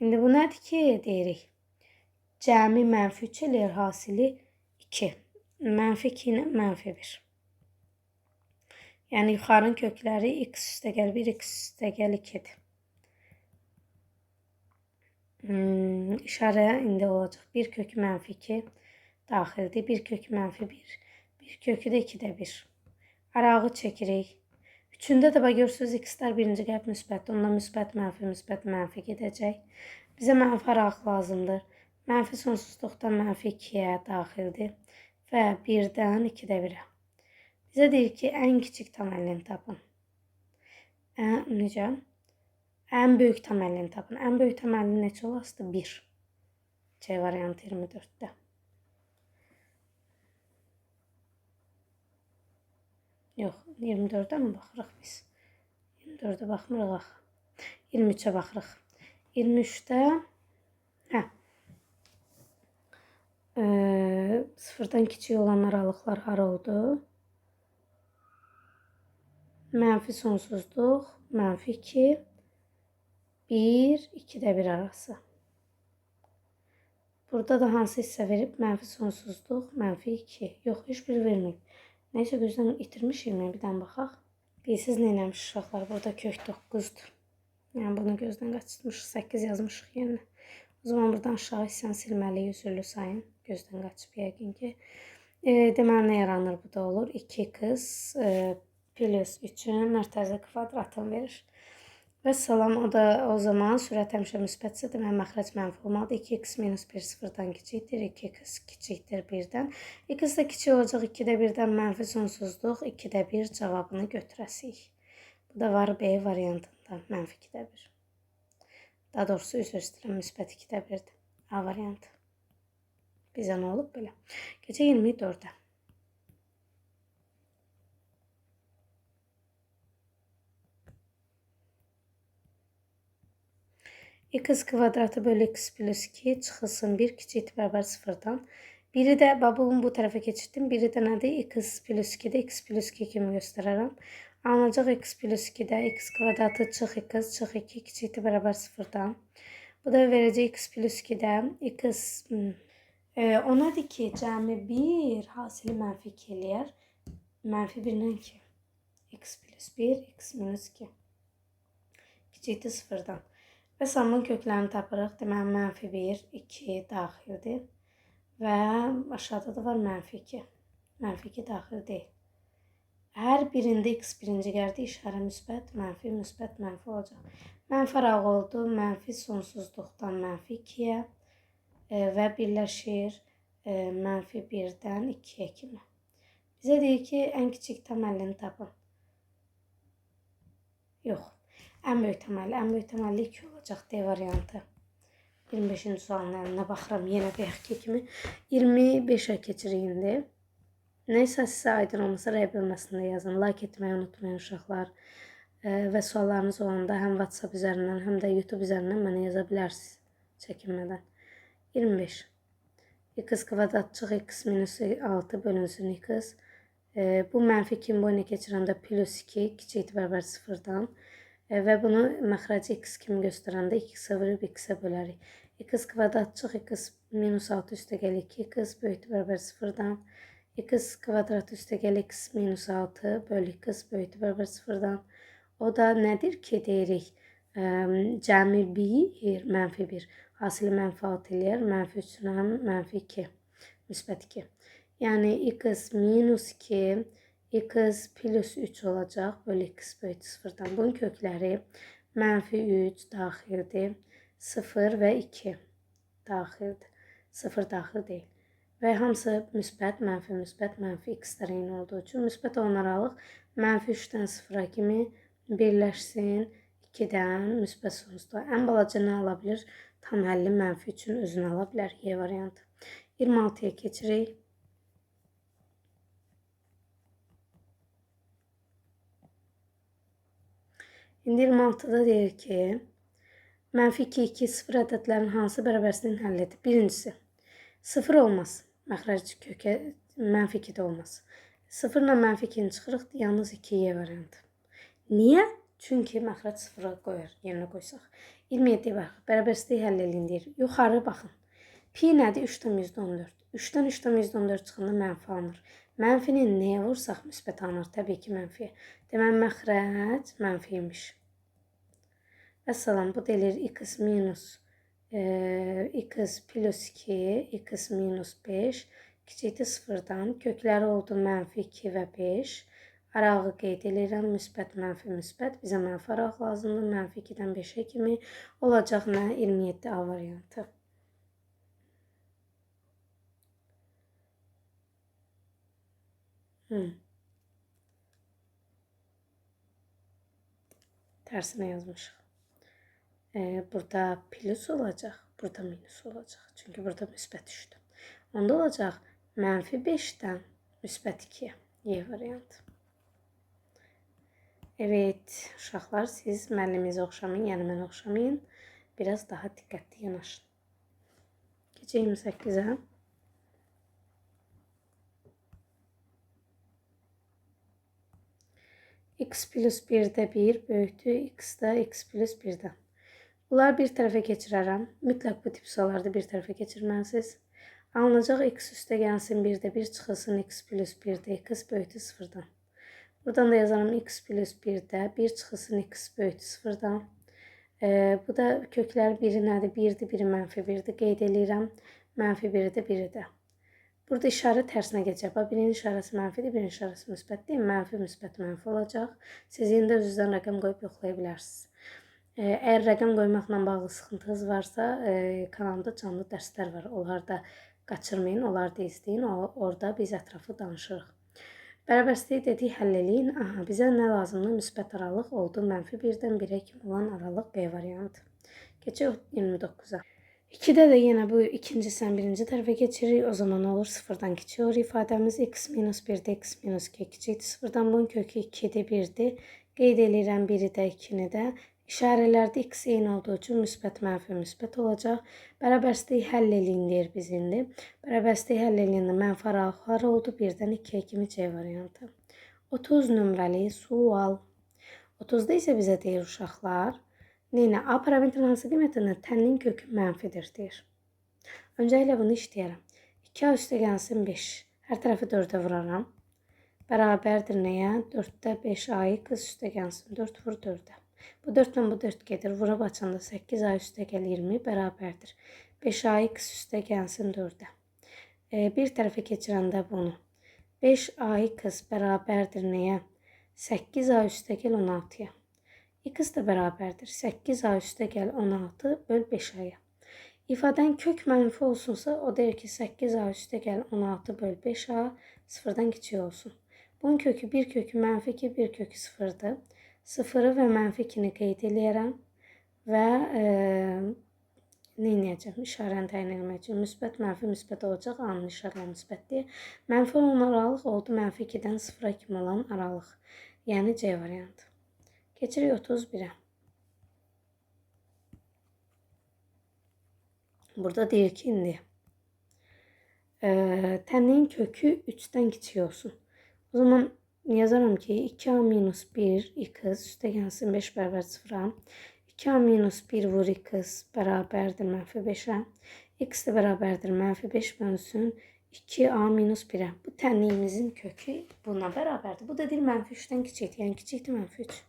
İndi bu nədir ki, deyirik? Cəmi mənfi 3 eləyir, hasili 2. Mənfi 2 ilə mənfi 1. Yəni, yuxarının kökləri x üstə gəl 1, x üstə gəl 2-dir. İşarə indi olacaq. 1 kökü mənfi 2 daxildir. 1 kökü mənfi 1. 1 kökü də 2-də 1. Arağı çəkirik. Üçündə də görürsünüz, x-lər birinci qəlb müsbətdir. Ondan müsbət, mənfi gedəcək. Bizə mənfi araq lazımdır. Mənfi sonsuzluqdan mənfi 2-yə daxildir. Və 1-dən 2-də 1-ə. Bizə deyir ki, ən kiçik tam əlini tapın. Necə? Ən böyük tam əlini tapın. Ən böyük tam əlini neçə olasıdır? 1. C variantı 24-də. Yox, 24-də mi baxırıq biz? 4'ə baxmırıq axı. 23'ə baxırıq. 23'də sıfırdan kiçik olan aralıqlar hara oldu? Mənfi sonsuzluq, mənfi 2, 1, 2'də 1 arası. Burada da hansı hissə verib? Mənfi sonsuzluq, mənfi 2. Yox, heç biri verməyib. Nəysə gözdən itirmişik mi? Bir dən baxaq. Bilirsiniz nə eləmiş uşaqlar? Burada kök 9'dur. Yəni bunu gözdən qaçırmışıq. 8 yazmışıq yəni. O zaman buradan aşağı hissəni silməliyik. Üzürlü sayın. Gözdən qaçıb yəqin ki. Deməli nə yaranır? Bu da olur. 2x plus 3'ün mərtəzi kvadratını verir. Və salam, o zaman sürət həmişə müsbətsə, deməli məxrəc mənfi olmalıdır. 2x minus 1 sıfırdan kiçikdir, 2x kiçikdir 1-dən. X də kiçik olacaq 2'də 1-dən mənfi sonsuzluq, 2'də 1 cavabını götürəsik. Bu da var B variantında, mənfi 2'də 1. Daha doğrusu üzr istəyirəm, müsbət 2'də 1'dir. A variantı. Bizə nə olub belə? Gecə 24'ə. X kvadratı bölü x plus 2 çıxılsın 1 kiçik bərabər 0'dan. Biri də babamın bu tərəfə keçirdim. Biri də nədir? X plus 2'də x plus 2 kimi göstərərəm. Alınacaq x plus 2'də x kvadratı çıx x 2 kiçik bərabər 0'dan. Bu da verəcək x plus 2'də x o nədir ki? Cəmi 1 hasili mənfi 2 eləyər. Mənfi 1-dən 2. X plus 1 x minus 2 kiçikdir 0'dan. Və samın köklərini tapırıq. Deməli, mənfi 1, 2 daxildir. Və aşağıda da var mənfi 2. Mənfi 2 daxil deyil. Hər birində x birinci gəldi, işarə müsbət, mənfi, müsbət, mənfi olacaq. Mənfi arağı oldu, mənfi sonsuzluqdan mənfi 2'yə və birləşir mənfi 1'dən 2'yə kimi. Bizə deyir ki, ən kiçik təməllini tapın. Yox. Ən böyük təməlli 2 olacaq D variantı. 25-ci sualın əlinə baxıram. Yenə bayaqki kimi 25'ə keçirik indi. Nəysə sizə aydın olmasa rəy bölməsində yazın. Like etməyi unutmayın uşaqlar. Və suallarınız olanda həm WhatsApp üzərindən, həm də YouTube üzərindən mənə yaza bilərsiniz. Çəkinmədən. 25. X kvadrat çıx x minus 6 bölünsün x. Bu mənfi 2 boyuna keçirəndə plus 2 kiçik bərabər 0'dan. Və bunu məxrəci x kimi göstərəndə 2x-ə vurub x-ə bölərik. X kvadrat çıx x minus 6 üstəgəl 2x böyükdür bərabər 0'dan. X kvadrat üstəgəl x minus 6 bölü x böyükdür bərabər 0'dan. O da nədir ki deyirik? Cəmi 1, mənfi 1. Hasili mənfi 6 eləyər. Mənfi 3'dən mənfi 2. Müsbət 2. Yəni x minus 2 x plus 3 olacaq. Bölü x böyükdür 0'dan. Bunun kökləri mənfi 3 daxildir. 0 və 2 daxildir. 0 daxil deyil. Və hamısı müsbət, mənfi x-lər eyni olduğu üçün müsbət olan aralıq mənfi 3'dən 0'a kimi birləşsin 2'dən müsbət sonsuzluğa. Ən balaca nə ala bilir? Tam həlli mənfi 3'ün özünü ala bilər. Y variantı. 26'ya keçirik. İndi 26'da deyir ki, mənfi 2, 2, 0 ədədlərin hansı bərabərsinin həllidir? Birincisi, 0 olmaz. Məxrəc kökə mənfi 2 də olmaz. 0 ilə mənfi 2'ni çıxırıq, yalnız 2Y variantı. Niyə? Çünki məxrəc 0'a qoyar, yerinə qoysaq. 27'ye baxıq, bərabərsliyi həll edin deyir. Yuxarı baxın. Pi nədir? 3,14. 3'dən 3,14 çıxanda mənfi alınır. Mənfini nəyə vursaq müsbət alınır? Təbii ki, mənfiyə. Deməli, məxrəc mənfiymiş. Vəssalam, bu deyilir x minus x plus 2, x minus 5 kiçikdir 0'dan. Kökləri oldu mənfi 2 və 5. Arağı qeyd edirəm, müsbət, mənfi, müsbət. Bizə mənfi araq lazımdır. Mənfi 2'dən 5'ə kimi olacaq nə? 27 A variantı. Tərsinə yazmışıq. Burada plus olacaq, burada minus olacaq. Çünki burada müsbət 3'dür. Onda olacaq mənfi 5'dən müsbət 2'yə. Y variantı. Evet, uşaqlar, siz müəlliminizə oxşamayın, yəni mənə oxşamayın. Biraz daha diqqətli yanaşın. Keçək 28-ə. X plus 1-də 1 böyükdür x-də x plus 1-dən. Bunları bir tərəfə keçirərəm. Mütləq bu tip suallarda bir tərəfə keçirməlisiniz. Alınacaq x üstəgəlsin 1-də 1 çıxılsın x plus 1-də x böyükdür 0-dan. Buradan da yazarım x plus 1-də 1 çıxılsın x böyükdür 0-dan. Bu da köklər biri nədir? 1-dir, biri mənfi 1-dir. Qeyd edirəm. Mənfi 1-dir, biri də. Burada işarə tərsinə keçəcək. Birinin işarəsi mənfidir, birinin işarəsi müsbətdir. Mənfi, müsbət, mənfi olacaq. Siz yenidə öz-özdən rəqəm qoyub yoxlaya bilərsiniz. Əgər rəqəm qoymaqla bağlı sıxıntınız varsa, kanalda canlı dərslər var. Onları da qaçırmayın, onları da izləyin. Orada biz ətraflı danışırıq. Bərabərsizliyi dedik, həll eləyin. Aha, bizə nə lazımdır? Müsbət aralıq oldu. Mənfi 1-dən 1-ə kimi olan aralıq B variantı. Keçək 29-a. 2-də də yenə bu ikincisindən birinci tərəfə keçirik. O zaman olur 0-dan kiçik olur ifadəmiz. X minus 1-də x minus 2 kiçikdir 0-dan. Bunun kökü 2-dir, 1-dir. Qeyd edirəm 1-i də, 2-ni də. İşarələrdə x eyni olduğu üçün müsbət, mənfi, müsbət olacaq. Bərabərsizliyi həll eləyin deyir biz indi. Bərabərsizliyi həll eləyəndə mənfi aralıqlar oldu. 1-dən 2-yə kimi C variantı. 30 nömrəli sual. 30-da isə bizə deyir uşaqlar. Neyinə? A parametrin hansı qiymətində tənin kökü mənfidir deyir. Öncəliklə bunu işləyərəm. 2A üstəgəlsin 5. Hər tərəfi 4-ə vuraram. Bərabərdir nəyə? 4-də 5A qız üstəgəlsin 4 vur 4-ə. Bu 4-lə bu 4 gedir. Vurub açanda 8A üstəgəl 20 bərabərdir. 5AX üstəgəlsin 4-ə. Bir tərəfə keçirəndə bunu. 5AX bərabərdir nəyə? 8A üstəgəl 16-ya. X də bərabərdir. 8A üstəgəl 16 böl 5A-ya. İfadənin kök mənfi olsunsa, o deyir ki, 8A üstəgəl 16 böl 5A 0-dan kiçik olsun. Bunun kökü bir kökü mənfi 2, bir kökü 0-dır. 0-ı və mənfi 2-ni qeyd eləyərəm və nə edəcəm? İşarəni təyin etmək üçün müsbət, mənfi, müsbət olacaq. A-nın işarələ müsbətdir. Mənfi olan aralıq oldu mənfi 2-dən 0-a kimi olan aralıq. Yəni C variantı. Keçirik 31-ə. Burada deyir ki, indi tənin kökü 3-dən kiçik olsun. O zaman yazaram ki, 2A minus 1 x üstəgəlsin 5 bərabər 0-a. 2A minus 1 vur x bərabərdir mənfi 5-ə. X də bərabərdir mənfi 5 bölünsün 2A minus 1-ə. Bu tənliyimizin kökü buna bərabərdir. Bu da deyir mənfi 3-dən kiçikdir. Yəni kiçikdir mənfi 3.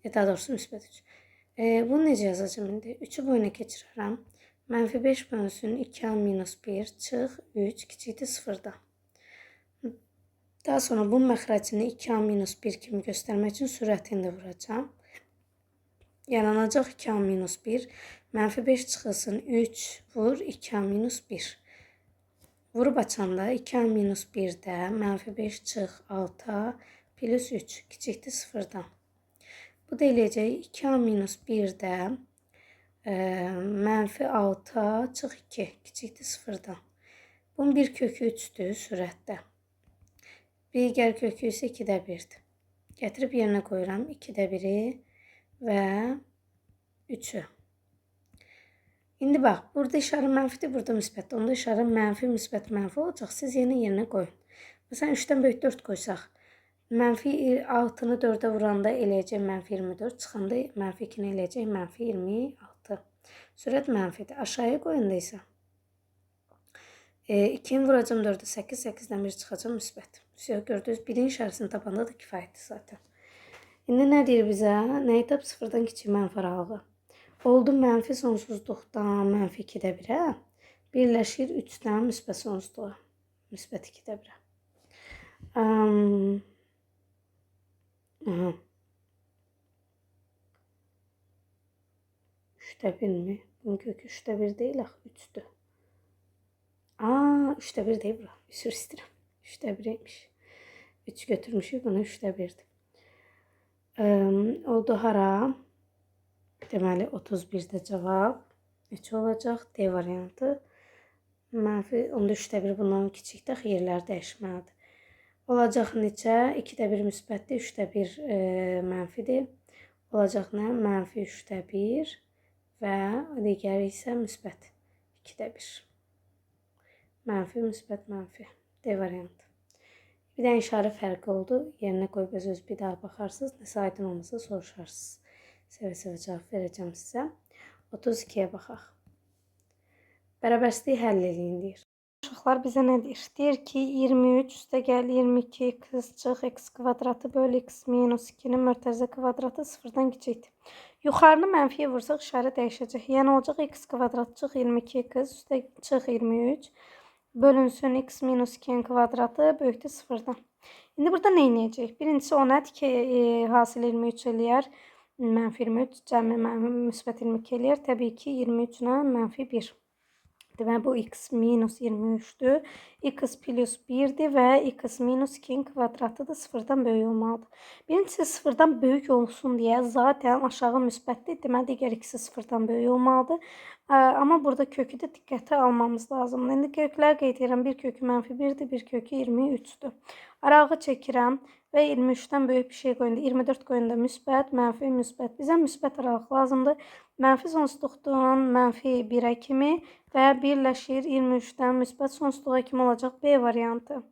Daha doğrusu müsbət 3. Bunu necə yazacağım indi? 3-ü boyuna keçirərəm. Mənfi 5 bölünsün 2A minus 1 çıx 3 kiçikdir 0-dan. Daha sonra bu məxrəcini 2A minus 1 kimi göstərmək üçün sürətini də vuracağım. Yaranacaq 2A minus 1. Mənfi 5 çıxılsın 3 vur 2A minus 1. Vurub açanda 2A minus 1-də mənfi 5 çıx 6A plus 3 kiçikdir 0-dan. Bu da eləyəcək 2A minus 1-də mənfi 6A çıx 2 kiçikdir 0-dan. Bunun bir kökü 3-dür sürətdə. Digər kökü isə 2-də 1-dir. Gətirib yerinə qoyuram 2-də 1-i və 3-ü. İndi bax, burada işarə mənfidir, burada müsbətdir. Onda işarə mənfi, müsbət, mənfi olacaq. Siz yerinə qoyun. Məsələn, 3-dən böyük 4 qoysaq, mənfi 6-nı 4-ə vuranda eləyəcək mənfi 24, çıxanda mənfi 2-ni eləyəcək mənfi 26. Sürət mənfidir. Aşağıya qoyanda isə 2-ni vuracam 4-ə 8, 8-dən 1 çıxacam müsbət. Gördünüz, birin işarəsini tapanda da kifayətdir zaten. İndi nə deyir bizə? Nəyi tap? 0-dan kiçik mənfi aralığı. Oldu mənfi sonsuzluqdan mənfi 2-də 1-ə. Birləşir 3-dən müsbət sonsuzluğa. Müsbət 2-də 1-ə. 3-də 1-mi? Bunun kökü 3-də 1 deyil, 3-dür. 3-də 1 deyil bura. Üzr istəyirəm. 3-də 1'ymiş. 3 götürmüşük, bunu 3'də 1'dir. Oldu hara? Deməli 31'də cavab 3 olacaq. D variantı. Mənfi, onda 3'də 1 bundan kiçikdir. Yerlər dəyişməlidir. Olacaq neçə? 2-də 1 müsbətdir, 3-də 1 mənfidir. Olacaq nə? Mənfi 3-də 1 və digəri isə müsbət 2-də 1. Mənfi, müsbət, mənfi. D variantı. Bir də işarə fərqi oldu. Yerinə qoyub öz bir daha baxarsınız. Nəsə aydın olmasa soruşarsınız. Sevə-sevə cavab verəcəm sizə. 32-yə baxaq. Bərabərsliyi həll eləyin deyir. Uşaqlar bizə nə deyir? Deyir ki, 23 üstə gəl 22 x çıx x kvadratı bölü x minus 2-nin mörtəzə kvadratı sıfırdan kiçikdir. Yuxarını mənfiyə vursaq işarə dəyişəcək. Yəni olacaq x kvadrat çıx 22 x üstə çıx 23 bölünsün x minus 2-nin kvadratı böyükdür sıfırdan. İndi burada nə edəcək? Birincisi o nədir ki, hasil 23 eləyər. Mənfi 23, cəmi müsbət 22 eləyər. Təbii ki, 23 ilə mənfi 1. Deməli, bu x minus 23-dür. X plus 1-dir və x minus 2-nin kvadratıdır. Sıfırdan böyük olmalıdır. Birincisi, sıfırdan böyük olsun deyə zaten aşağı müsbətdir. Deməli, digər x-i sıfırdan böyük olmalıdır. Amma burada kökü də diqqətə almamız lazımdır. İndi köklər qeyd edirəm. Bir kökü mənfi 1-dir, bir kökü 23-dür. Arağı çəkirəm və 23-dən böyük bir şey qoyunda 24 qoyunda müsbət, mənfi, müsbət. Bizə müsbət aralıq lazımdır. Mənfi sonsuzluqdan mənfi 1-ə kimi və birləşir 23-dən müsbət sonsuzluğa kimi olacaq B variantı.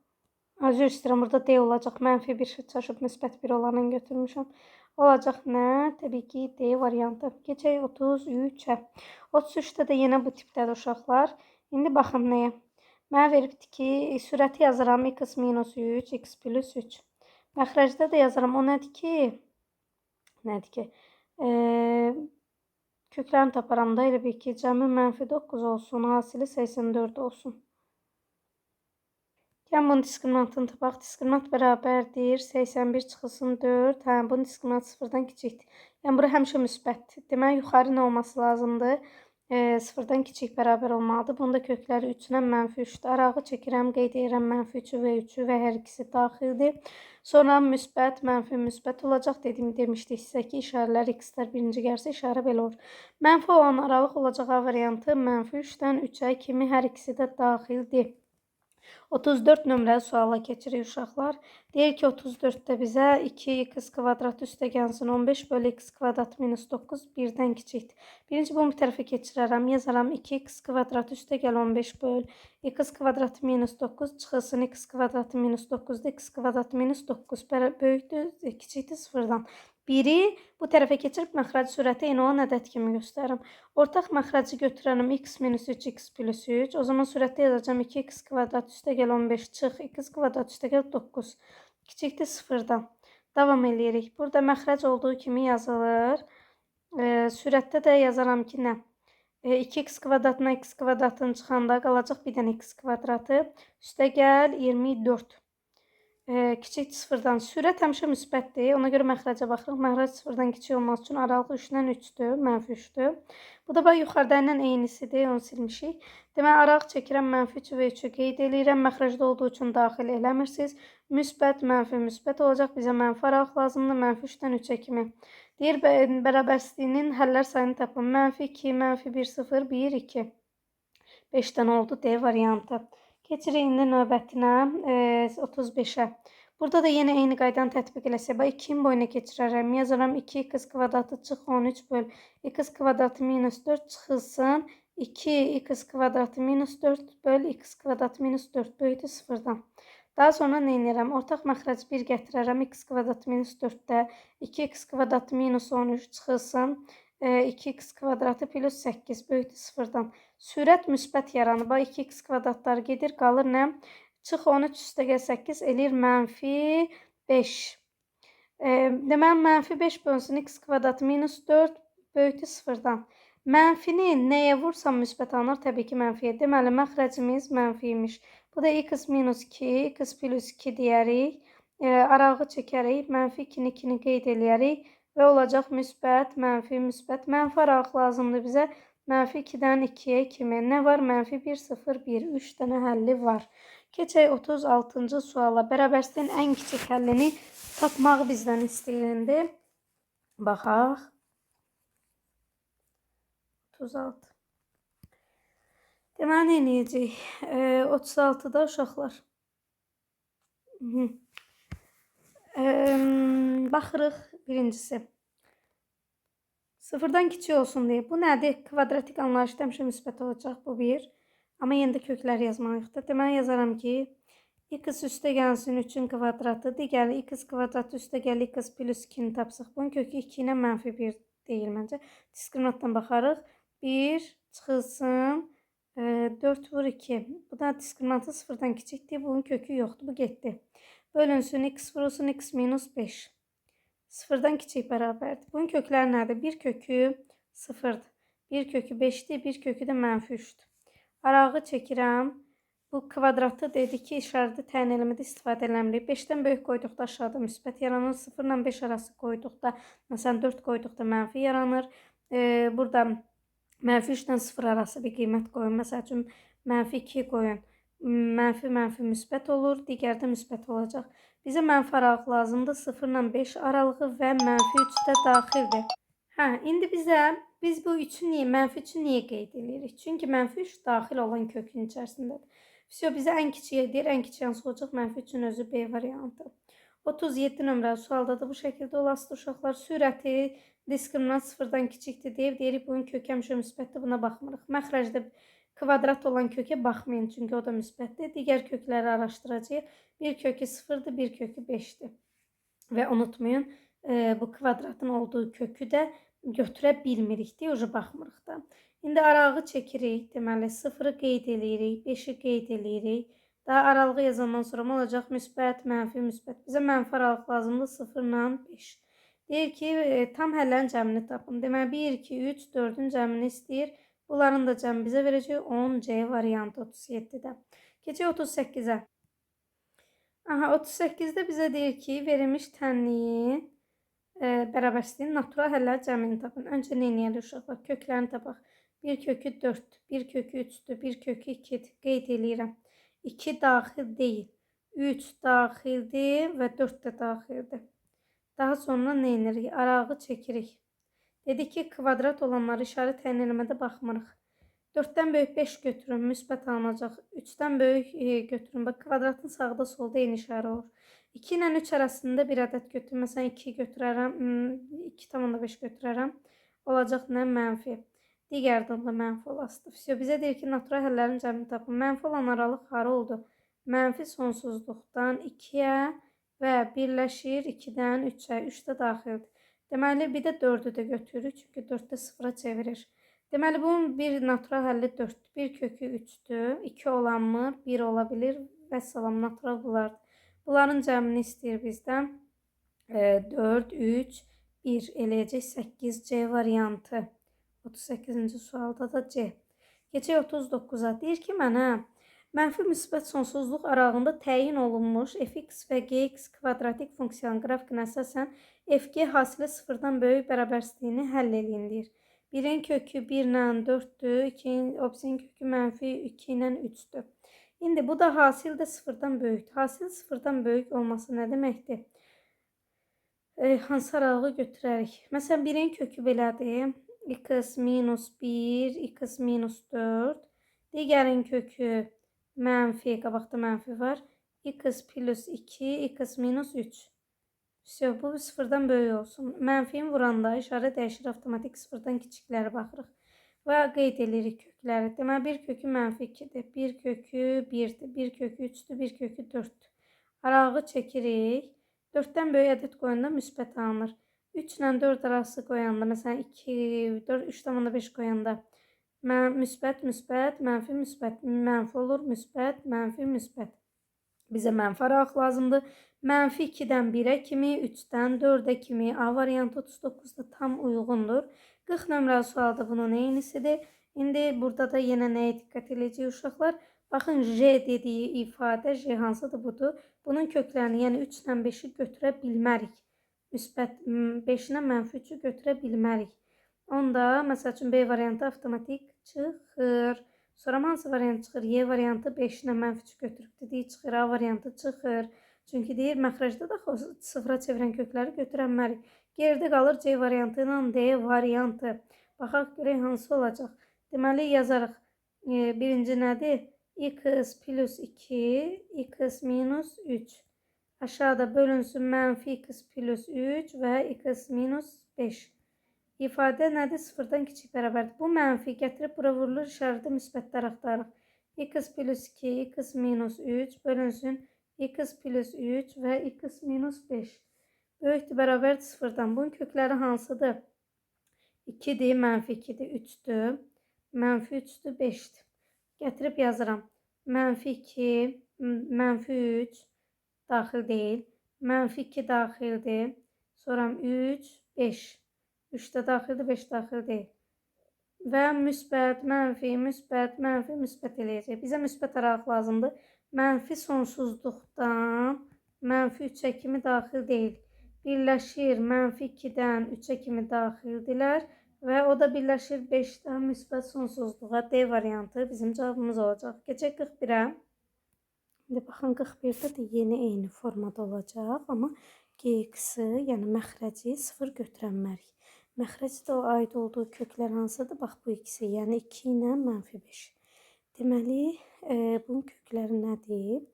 Üzr istəyirəm, burada D olacaq. Mənfi 1 çaşıb müsbət 1 olanı götürmüşəm. Olacaq nə? Təbii ki, D variantı. Keçək 33-ə. 33-də də yenə bu tipdədir uşaqlar. İndi baxın nəyə? Mənə veribdir ki, sürəti yazıram x minus 3, x plus 3. Məxrəcdə də yazaram. O nədir ki? Köklərini taparam da elə bir ki, cəmi mənfi 9 olsun, hasili 84 olsun. Yəni, bunun diskriminantını tapaq. Diskriminant bərabərdir. 81 çıxılsın 4. Bunun diskriminantı sıfırdan kiçikdir. Yəni, bura həmişə müsbətdir. Deməli, yuxarı nə olması lazımdır? Sıfırdan kiçik bərabər olmalıdır. Bunda kökləri 3 ilə mənfi 3-dür. Arağı çəkirəm, qeyd edirəm mənfi 3-ü və 3-ü və hər ikisi daxildir. Sonra müsbət, mənfi, müsbət olacaq. Demişdik sizə ki, işarələr x-lər birinci gəlsə işarə belə olur. Mənfi olan aralıq olacaq A variantı. Mənfi 3-dən 3-ə kimi hər ikisi də daxildir. 34 nömrəli suala keçirik uşaqlar. Deyir ki, 34-də bizə 2x kvadrat üstə gəlsin 15 bölü x kvadrat minus 9 1-dən kiçikdir. Birinci bunu bir tərəfə keçirərəm. Yazaram 2x kvadrat üstə gəl 15 böl x kvadrat minus 9 çıxılsın x kvadrat minus 9-da x kvadrat minus 9 böyükdür, kiçikdir sıfırdan. 1-i bu tərəfə keçirib məxrəc sürəti eyni olan ədəd kimi göstərirəm. Ortaq məxrəci götürərəm x minus 3, x plus 3. O zaman sürətdə yazacağım 2x kvadrat üstə gəl 15 çıx, x kvadrat üstə gəl 9. Kiçikdir sıfırdan. Davam edirik. Burada məxrəc olduğu kimi yazılır. Sürətdə də yazaram ki, nə? 2x kvadratına x kvadratını çıxanda qalacaq bir dənə x kvadratı. Üstə gəl 24. Kiçikdir sıfırdan. Sürət həmişə müsbətdir. Ona görə məxrəcə baxırıq. Məxrəc sıfırdan kiçik olması üçün aralığı 3-dən 3-dür. Mənfi 3-dür. Bu da yuxarıda ilə eynisidir. Onu silmişik. Deməli, aralıq çəkirəm. Mənfi 3 və 3-ü qeyd edirəm. Məxrəcdə olduğu üçün daxil eləmirsiniz. Müsbət, mənfi, müsbət olacaq. Bizə mənfi aralıq lazımdır. Mənfi 3-dən 3-ə kimi. Deyir, bərabərstliyinin həllər sayını tapın. Mənfi 2, mənfi 1, 0, 1, 2. 5-dən oldu D variantı. Keçirik indi növbətinə 35-ə. Burada da yenə eyni qaydanı tətbiq eləsək. 2-nin boyuna keçirərəm. Yazaram 2x kvadratı çıx 13 böl x kvadratı minus 4 çıxılsın 2x kvadratı minus 4 böl x kvadratı minus 4 böyükdür sıfırdan. Daha sonra nə edirəm? Ortaq məxrəc 1 gətirərəm. X kvadratı minus 4-də 2x kvadratı minus 13 çıxılsın 2x kvadratı plus 8 böyükdür sıfırdan. Sürət müsbət yaranıb. 2x kvadratlar gedir. Qalır nə? Çıx 13 üstə gəl 8 eləyir mənfi 5. Deməli, mənfi 5 bölünsün x kvadratı minus 4 böyükdür sıfırdan. Mənfini nəyə vursam müsbət alınır? Təbii ki, mənfiyə. Deməli, məxrəcimiz mənfiymiş. Bu da x minus 2, x plus 2 deyərik. Arağı çəkərik. Mənfi 2-ni 2-ni qeyd eləyərik. Və olacaq müsbət, mənfi, müsbət. Mənfi aralıq lazımdır bizə. Mənfi 2-dən 2-yə kimi. Nə var? Mənfi 1, 0, 1. 3 dənə həlli var. Keçək 36-cı suala. Bərabərsliyin ən kiçik həllini tapmaq bizdən istəyirindi. Baxaq. 36. Deməli, nə edəcək? 36-da uşaqlar. Baxırıq birincisi. Sıfırdan kiçik olsun deyə. Bu nədir? Kvadratik anlayışda həmişə müsbət olacaq. Bu bir. Amma yenə də kökləri yazmalıyıq. Deməli yazaram ki, x üstəgəlsin 3-ün kvadratı, digəri x kvadratı üstəgəl x plus 2-ni tapsaq. Bunun kökü 2 ilə -1 deyil məncə. Diskriminantdan baxarıq. 1 çıxılsın 4 vur 2. Bu da diskriminantı sıfırdan kiçikdir. Bunun kökü yoxdur. Bu getdi. Bölünsün x vurulsun x minus 5. Sıfırdan kiçik bərabərdir. Bunun kökləri nədir? 1 kökü 0-dır. 1 kökü 5-dir. 1 kökü də -3-dür. Arağı çəkirəm. Bu kvadratı dedik ki, işarəti təyin eləmədə istifadə eləmirik. 5-dən böyük qoyduqda aşağıda müsbət yaranır. 0 ilə 5 arası qoyduqda, məsələn 4 qoyduqda mənfi yaranır. Burada -3 ilə 0 arası bir qiymət qoyun. Məsəl üçün -2 qoyun. Mənfi müsbət olur. Digərdə müsbət olacaq. Bizə mənfi aralıq lazımdır. 0 ilə 5 aralığı və -3 də daxildir. İndi biz bu 3-ü niyə qeyd edirik? Çünki -3 daxil olan kökün içərisindədir. Bizə ən kiçiyi deyir. Ən kiçik hansı olacaq? -3-ün özü B variantı. 37 nömrəli sualda da bu şəkildə olasıdır uşaqlar. Sürəti diskriminant sıfırdan kiçikdir deyib. Deyirik bunun kökü həmişə müsbətdir. Buna baxmırıq. Məxrəcdə kvadrat olan kökə baxmayın. Çünki o da müsbətdir. Digər kökləri araşdıracağıq. Bir kökü 0-dır, bir kökü 5-dir. Və unutmayın, bu kvadratın olduğu kökü də götürə bilmirik deyə oja baxmırıq da. İndi arağı çəkirik. Deməli 0-ı qeyd edirik, 5-i qeyd edirik. Daha aralığı yazandan sonra nə olacaq? Müsbət, mənfi, müsbət. Bizə mənfi aralıq lazımdır 0 ilə 5. Deyir ki, tam həllərin cəmini tapın. Deməli 1, 2, 3, 4-ün cəmini istəyir. Bunların da cəmi bizə verəcək 10 C variantı 37-də. Keçək 38-ə. 38-də bizə deyir ki, verilmiş tənliyin bərabərsizliyin natural həllər cəmini tapın. Öncə nə eləyərik uşaqlar? Köklərini tapaq. 1 kökü 4-dür, 1 kökü 3-dür, 1 kökü 2-dir. Qeyd eləyirəm. 2 daxil deyil. 3 daxildir və 4 də daxildir. Daha sonra nə edirik? Arağı çəkirik. Dedik ki, kvadrat olanları işarə təyin eləmədə baxmırıq. 4-dən böyük 5 götürün, müsbət alınacaq. 3-dən böyük götürün. Bax, kvadratın sağda solda eyni işarə olur. 2 ilə 3 arasında bir ədəd götürün. Məsələn, 2 götürərəm, 2,5 götürərəm. Olacaq nə? Mənfi. Digər də onda mənfi olasıdır. Bizə deyir ki, natural həllərin cəmini tapın. Mənfi olan aralıq hara oldu? Mənfi sonsuzluqdan 2-yə və birləşir 2-dən 3-ə. 3 də daxildir. Deməli, bir də 4-ü də götürürük. Çünki 4-də 0-a çevirir. Deməli, bunun bir natural həlli 4-dür. 1 kökü 3-dür. 2 olanmır, 1 ola bilir. Vəssalam, natural bunlardır. Bunların cəmini istəyir bizdən. 4, 3, 1 eləyəcək 8C variantı. 38-ci sualda da C. Keçək 39-a. Deyir ki, mənə mənfi müsbət sonsuzluq aralığında təyin olunmuş fx və gx kvadratik funksiyanın qrafikinə əsasən fg hasili 0-dan böyük bərabərsizliyini həll eləyin deyir. 1-in kökü 1 ilə 4-dür, 2-in kökü -2 ilə 3-dür. İndi bu da hasil də 0-dan böyükdür. Hasil 0-dan böyük olması nə deməkdir? Hansı aralığı götürərik? Məsələn, 1-in kökü belədir. X minus 1, x minus 4. Digərin kökü mənfi, qabaqda mənfi var. X plus 2, x minus 3. Bu 0-dan böyük olsun. Mənfiyin vuranda işarə dəyişir, avtomatik 0-dan kiçikləri baxırıq. Və qeyd edirik kökləri. Deməli, bir kökü -2-dir, bir kökü 1-dir, bir kökü 3-dür, bir kökü 4-dür. Arağı çəkirik. 4-dən böyük ədəd qoyanda müsbət alınır. 3 ilə 4 arası qoyanda, məsələn 2, 4, 3,5 qoyanda müsbət, müsbət, mənfi, müsbət, mənfi olur, müsbət, mənfi, müsbət. Bizə mənfi aralıq lazımdır. -2-dən 1-ə kimi, 3-dən 4-ə kimi A variantı 39-da tam uyğundur. 40 nömrəli sualda bunun eynisidir. İndi burada da yenə nəyə diqqət edəcəyik uşaqlar? Baxın, J dediyi ifadə, J hansıdır budur? Bunun köklərini, yəni 3 ilə 5-i götürə bilmərik. Müsbət 5 ilə -3-ü götürə bilmərik. Onda, məsəl üçün, B variantı avtomatik çıxır. Sonra hansı variant çıxır? Y variantı 5 ilə -3 götürüb dediyi çıxır. A variantı çıxır. Çünki deyir, məxrəcdə də 0-a çevirən kökləri götürənmərik. Geridə qalır C variantı ilə D variantı. Baxaq, görək hansı olacaq. Deməli, yazarıq. Birinci nədir? X plus 2, x minus 3. aşağıda bölünsün mənfi x plus 3 və x minus 5. İfadə nədir? Sıfırdan kiçik bərabərdir. Bu mənfi gətirib bura vurulur, işarəti müsbətlər axtarırıq. X plus 2, x minus 3 bölünsün x plus 3 və x minus 5. Böyükdür, bərabərdir sıfırdan. Bunun kökləri hansıdır? 2-dir, mənfi 2-dir, 3-dür, mənfi 3-dür, 5-dir. Gətirib yazıram. Mənfi 2, mənfi 3 daxil deyil. Mənfi 2 daxildir. Sonra 3, 5. 3 də daxildir, 5 daxil deyil. Və müsbət, mənfi, müsbət, mənfi, müsbət eləyəcək. Bizə müsbət aralıq lazımdır. Mənfi sonsuzluqdan mənfi 3-ə kimi daxil deyil. Birləşir mənfi 2-dən 3-ə kimi daxildilər və o da birləşir 5-dən müsbət sonsuzluğa. D variantı bizim cavabımız olacaq. Keçək 41-ə. İndi baxın 41-də də yeni eyni formada olacaq, amma GX-i, yəni məxrəci 0 götürənmərik. Məxrəci də o aid olduğu köklər hansıdır? Bax bu ikisi, yəni 2 ilə mənfi 5. Deməli, bunun kökləri nədir?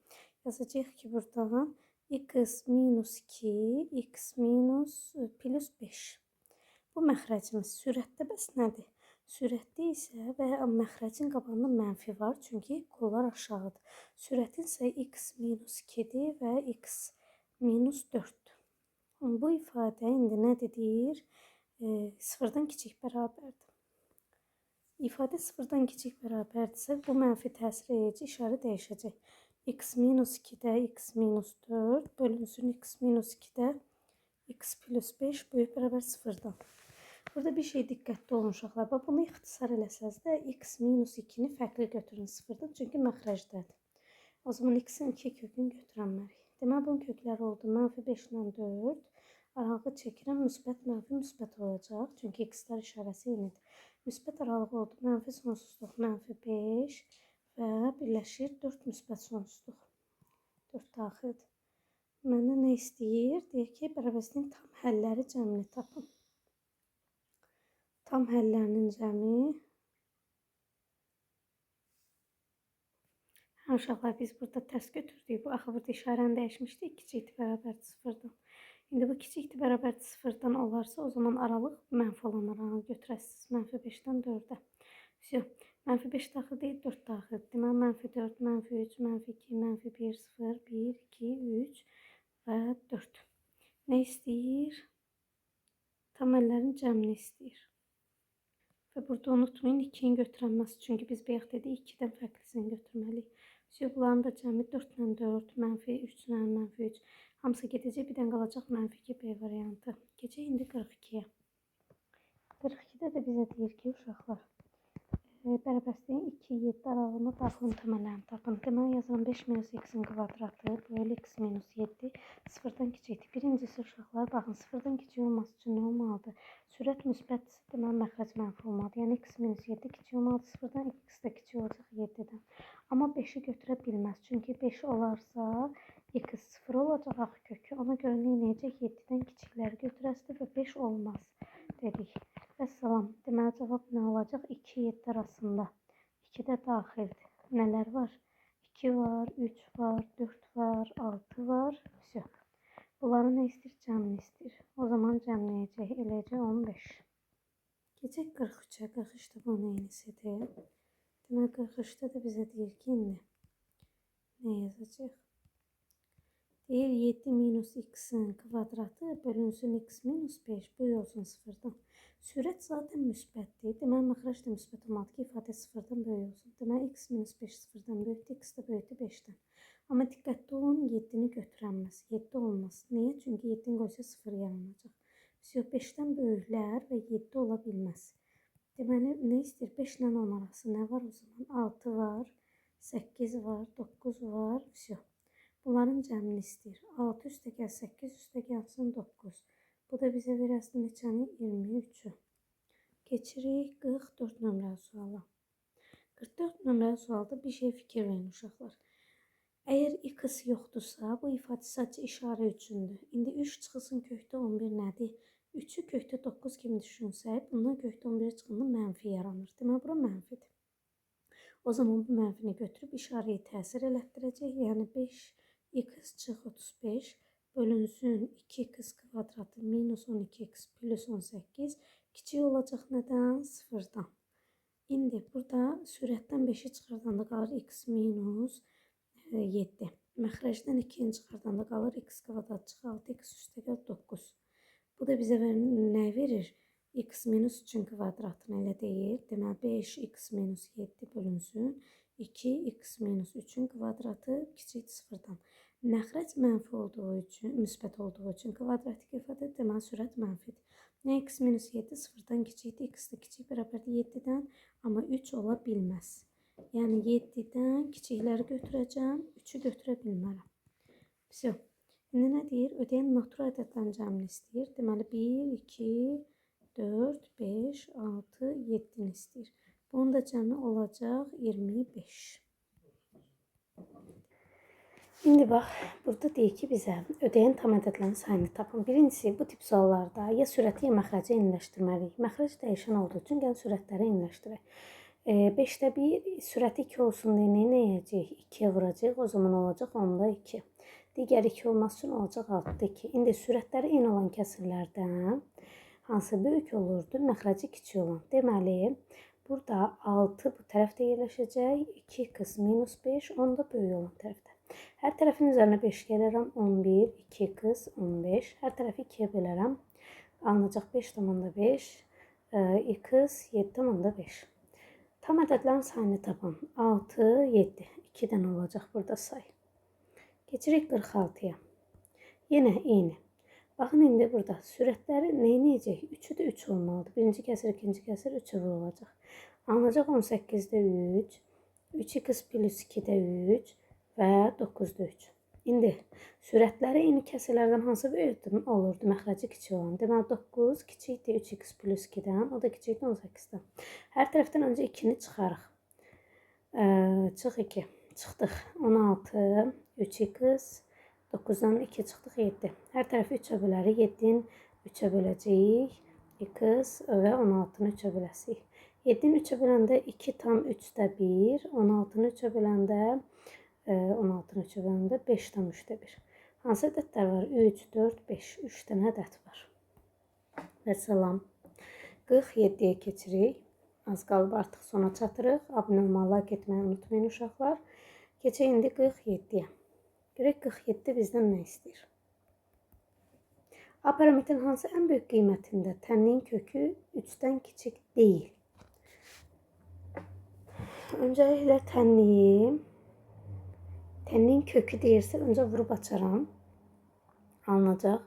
Yazacağıq ki, buradan x minus 2, x minus plus 5. Bu məxrəcimiz sürətdə bəs nədir? Sürətdə isə və məxrəcin qabağında mənfi var, çünki qollar aşağıdır. Sürətin isə x minus 2-dir və x minus 4-dür. Bu ifadə indi nə deyir? Sıfırdan kiçik bərabərdir. İfadə sıfırdan kiçik bərabərdirsə, bu mənfi təsir edici işarə dəyişəcək. X minus 2-də x minus 4 bölünsün x minus 2-də x plus 5 böyük bərabər sıfırdan. Burada bir şey diqqətli olun uşaqlar. Bunu ixtisar eləsəz də x minus 2-ni fərqli götürün sıfırdan, çünki məxrəcdədir. O zaman x-in 2 kökünü götürənmərik. Deməli, bunun kökləri oldu. Mənfi 5 ilə 4. Aralığı çəkirəm, müsbət, mənfi, müsbət olacaq. Çünki x-lər işarəsi eynidir. Müsbət aralığı oldu. Mənfi sonsuzluq, mənfi 5 və birləşir 4 müsbət sonsuzluq. 4 daxildir. Məndən nə istəyir? Deyir ki, bərabərliyin tam həlləri cəmini tapın. Tam həllərinin cəmi. Uşaqlar, biz burada tərs götürdük. Bu axı burada işarəni dəyişmişdik. Kiçikdir, bərabərdir sıfırdan. İndi bu kiçikdir, bərabərdir sıfırdan olarsa, o zaman aralıq mənfi olan aralığı götürəsiniz. Mənfi 5-dən 4-ə. Mənfi 5 daxil deyil, 4 daxil. Deməli, mənfi 4, mənfi 3, mənfi 2, mənfi 1, 0, 1, 2, 3 və 4. Nə istəyir? Tam əllərin cəmini istəyir. Və burada unutmayın, 2-ni götürənməz. Çünki biz bayaq dedik, 2-dən fərqlisini götürməliyik. Bunların da cəmi 4 ilə 4, mənfi 3 ilə mənfi 3. Hamısı gedəcək, birdən qalacaq mənfi 2 B variantı. Keçək indi 42-yə. 42-də də bizə deyir ki, uşaqlar, bərabərliyin 2, 7 aralığında daxilin təməllərini tapın. Deməli, yazıram 5 minus x-in kvadratı bölü x minus 7 sıfırdan kiçikdir. Birincisi uşaqlar, baxın, sıfırdan kiçik olması üçün nə olmalıdır? Sürət müsbətdirsə, deməli, məxrəc mənfi olmalıdır. Yəni, x minus 7 kiçik olmalıdır. Sıfırdan x də kiçik olacaq 7-dən. Amma 5-i götürə bilməz. Çünki 5 olarsa, x 0 olacaq axı kökü. Ona görə nə edəcək? 7-dən kiçikləri götürəsidir və 5 olmaz dedik. Vəssalam. Deməli, cavab nə olacaq? 2, 7 arasında. 2 də daxildir. Nələr var? 2 var, 3 var, 4 var, 6 var. Vəsə. Bunları nə istəyir? Cəmini istəyir. O zaman cəmləyəcək. Eləcək 15. Keçək 43-ə. 43 də bunun eynisidir. Deməli, 43-də də bizə deyir ki, indi nə yazacaq? Deyir 7 minus x-in kvadratı bölünsün x minus 5 böyük olsun sıfırdan. Sürət zaten müsbətdir. Deməli, məxrəc də müsbət olmalıdır ki, ifadə sıfırdan böyük olsun. Deməli, x minus 5 sıfırdan böyükdür, x də böyükdür 5-dən. Amma diqqətli olun, 7-ni götürənməz. 7 olmaz. Niyə? Çünki 7-ni qoysa 0 yaranacaq. 5-dən böyüklər və 7 ola bilməz. Deməli, nə istəyir? 5 ilə 10 arası nə var o zaman? 6 var, 8 var, 9 var, vəsə. Bunların cəmini istəyir. 6 üstəgəl 8 üstəgəlsin 9. Bu da bizə verəsin neçəni? 23-ü. Keçirik 44 nömrəli suala. 44 nömrəli sualda bir şey fikir verin uşaqlar. Əgər x yoxdursa, bu ifadə sadəcə işarə üçündür. İndi 3 çıxılsın kökdə 11 nədir? 3-ü kökdə 9 kimi düşünsək, bundan kökdə 11 çıxında mənfi yaranır. Deməli, bura mənfidir. O zaman bu mənfini götürüb işarəyi təsir elətdirəcək. Yəni 5 x çıx 35 bölünsün 2x kvadratı minus 12x plus 18 kiçik olacaq nədən? Sıfırdan. İndi burada sürətdən 5'i çıxardanda qalır x minus 7. Məxrəcdən 2'ni çıxardanda qalır x kvadrat çıx 6x üstəgəl 9. Bu da bizə nə verir? X minus 3'ün kvadratını elə deyil. Deməli 5x minus 7 bölünsün 2x minus 3'ün kvadratı kiçik sıfırdan. Məxrəc mənfi olduğu üçün, müsbət olduğu üçün kvadratik ifadə deməli sürət mənfidir. Nə x minus 7 sıfırdan kiçikdir, x də kiçik bərabərdir 7'dən, amma 3 ola bilməz. Yəni 7'dən kiçikləri götürəcəm, 3'ü götürə bilmərəm. Все. İndi nə deyir? Ödəyən natural ədədlərin cəmini istəyir. Deməli 1, 2, 4, 5, 6, 7'ni istəyir. Bunun da cəmi olacaq 25. İndi bax, burada deyir ki, bizə ödəyən tam ədədlərin sayını tapın. Birincisi, bu tip suallarda ya sürəti, ya məxrəci eyniləşdirməliyik. Məxrəc dəyişən olduğu üçün gəlin sürətləri eyniləşdirək. 5'də 1, sürəti 2 olsun deyə nə edəcəyik? 2'yə vuracaq, o zaman olacaq 10'da 2. Digər 2 olması üçün olacaq 6'da 2. İndi sürətləri eyni olan kəsirlərdən hansı böyük olurdu? Məxrəci kiçik olan. Deməli, burada 6 bu tərəfdə yerləşəcək, 2x minus 5, 10 da böyük olan tərəfdə. Hər tərəfin üzərinə 5 gəlirəm, 11, 2x, 15. Hər tərəfi 2'yə bölərəm. Alınacaq 5,5, x 7,5. Tam ədədlərin sayını tapın. 6, 7. 2'dən olacaq burada say. Keçirik 46'ya. Yenə eyni. Baxın, indi burada sürətləri nə edəcək? 3'ü də 3 olmalıdır. Birinci kəsir, ikinci kəsir 3'ə vurulacaq. Alınacaq 18'də 3, 3x plus 2'də 3 və 9'da 3. İndi sürətləri eyni kəsirlərdən hansı böyük olurdu? Məxrəci kiçik olan. Deməli 9 kiçikdir 3x plus 2'dən, o da kiçikdir 18'dən. Hər tərəfdən öncə 2'ni çıxarıq. Çıx 2. Çıxdıq. 16, 3x, 9'dan 2 çıxdıq 7. Hər tərəfi 3'ə bölərik. 7'ni 3'ə böləcəyik. X və 16'nı 3'ə böləsirik. 7'ni 3'ə böləndə 2 tam 3'də 1. 16'nı 3'ə böləndə 16'nı 3'ə böləndə 5 tam 3'də 1. Hansı ədədlər var? 3, 4, 5. 3 dənə ədəd var. Və salam. 47'yə keçirik. Az qalıb artıq sona çatırıq. Abunə olmağı, like etməyi unutmayın uşaqlar. Keçək indi 47'yə. Görək 47 bizdən nə istəyir? A parametrin hansı ən böyük qiymətində tənliyin kökü 3'dən kiçik deyil? Öncəliklə tənliyin kökü deyirsə, öncə vurub açaram. Alınacaq.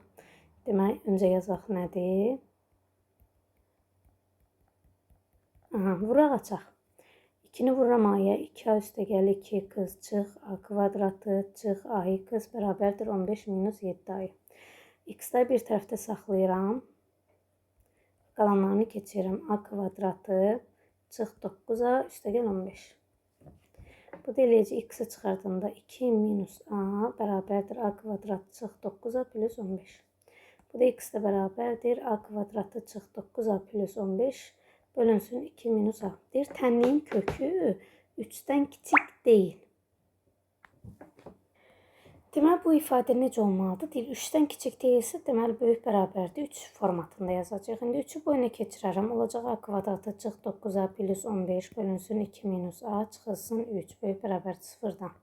Demək, öncə yazaq nədir? Vuraq açaq. 2'ni vururam a'ya. 2a üstəgəl 2x çıx a kvadratı çıx ax bərabərdir 15 minus 7a. X'ləri bir tərəfdə saxlayıram. Qalanlarını keçirirəm. A kvadratı çıx 9a üstəgəl 15. Bu da eləyəcək x'i çıxardığında 2 minus a bərabərdir a kvadrat çıx 9a plus 15. Bu da x də bərabərdir a kvadratı çıx 9a plus 15 bölünsün 2 minus a. Deyir, tənliyin kökü 3'dən kiçik deyil. Deməli, bu ifadə necə olmalıdır? Deyir, 3'dən kiçik deyilsə, deməli, böyük bərabərdir 3 formatında yazacaq. İndi 3'ü boyuna keçirərəm. Olacaq a kvadratı çıx 9a plus 15 bölünsün 2 minus a çıxılsın 3. Böyük bərabərdir 0'dan.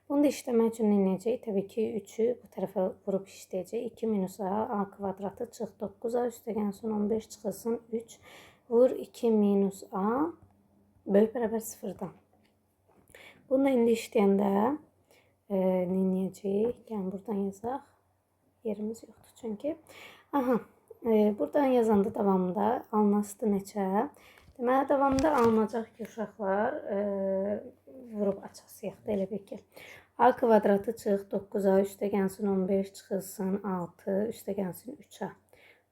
Bunu da işləmək üçün necək? Təbii ki, 3'ü bu tərəfə vurub işləyəcək. 2 minus a kvadratı çıx 9a üstəgəlsin 15 çıxılsın 3. Vur 2 minus a böyük bərabər 0'dan. Bunu da indi işləyəndə neyəcəyik? Yəni, buradan yazaq. Yerimiz yoxdur çünki. Buradan yazanda davamında alınası neçə? Deməli, davamında alınacaq ki, uşaqlar vurub açasıyıq da elə bir ki. A kvadratı çıx 9a üstəgəlsin 15 çıxılsın 6 üstəgəlsin 3a.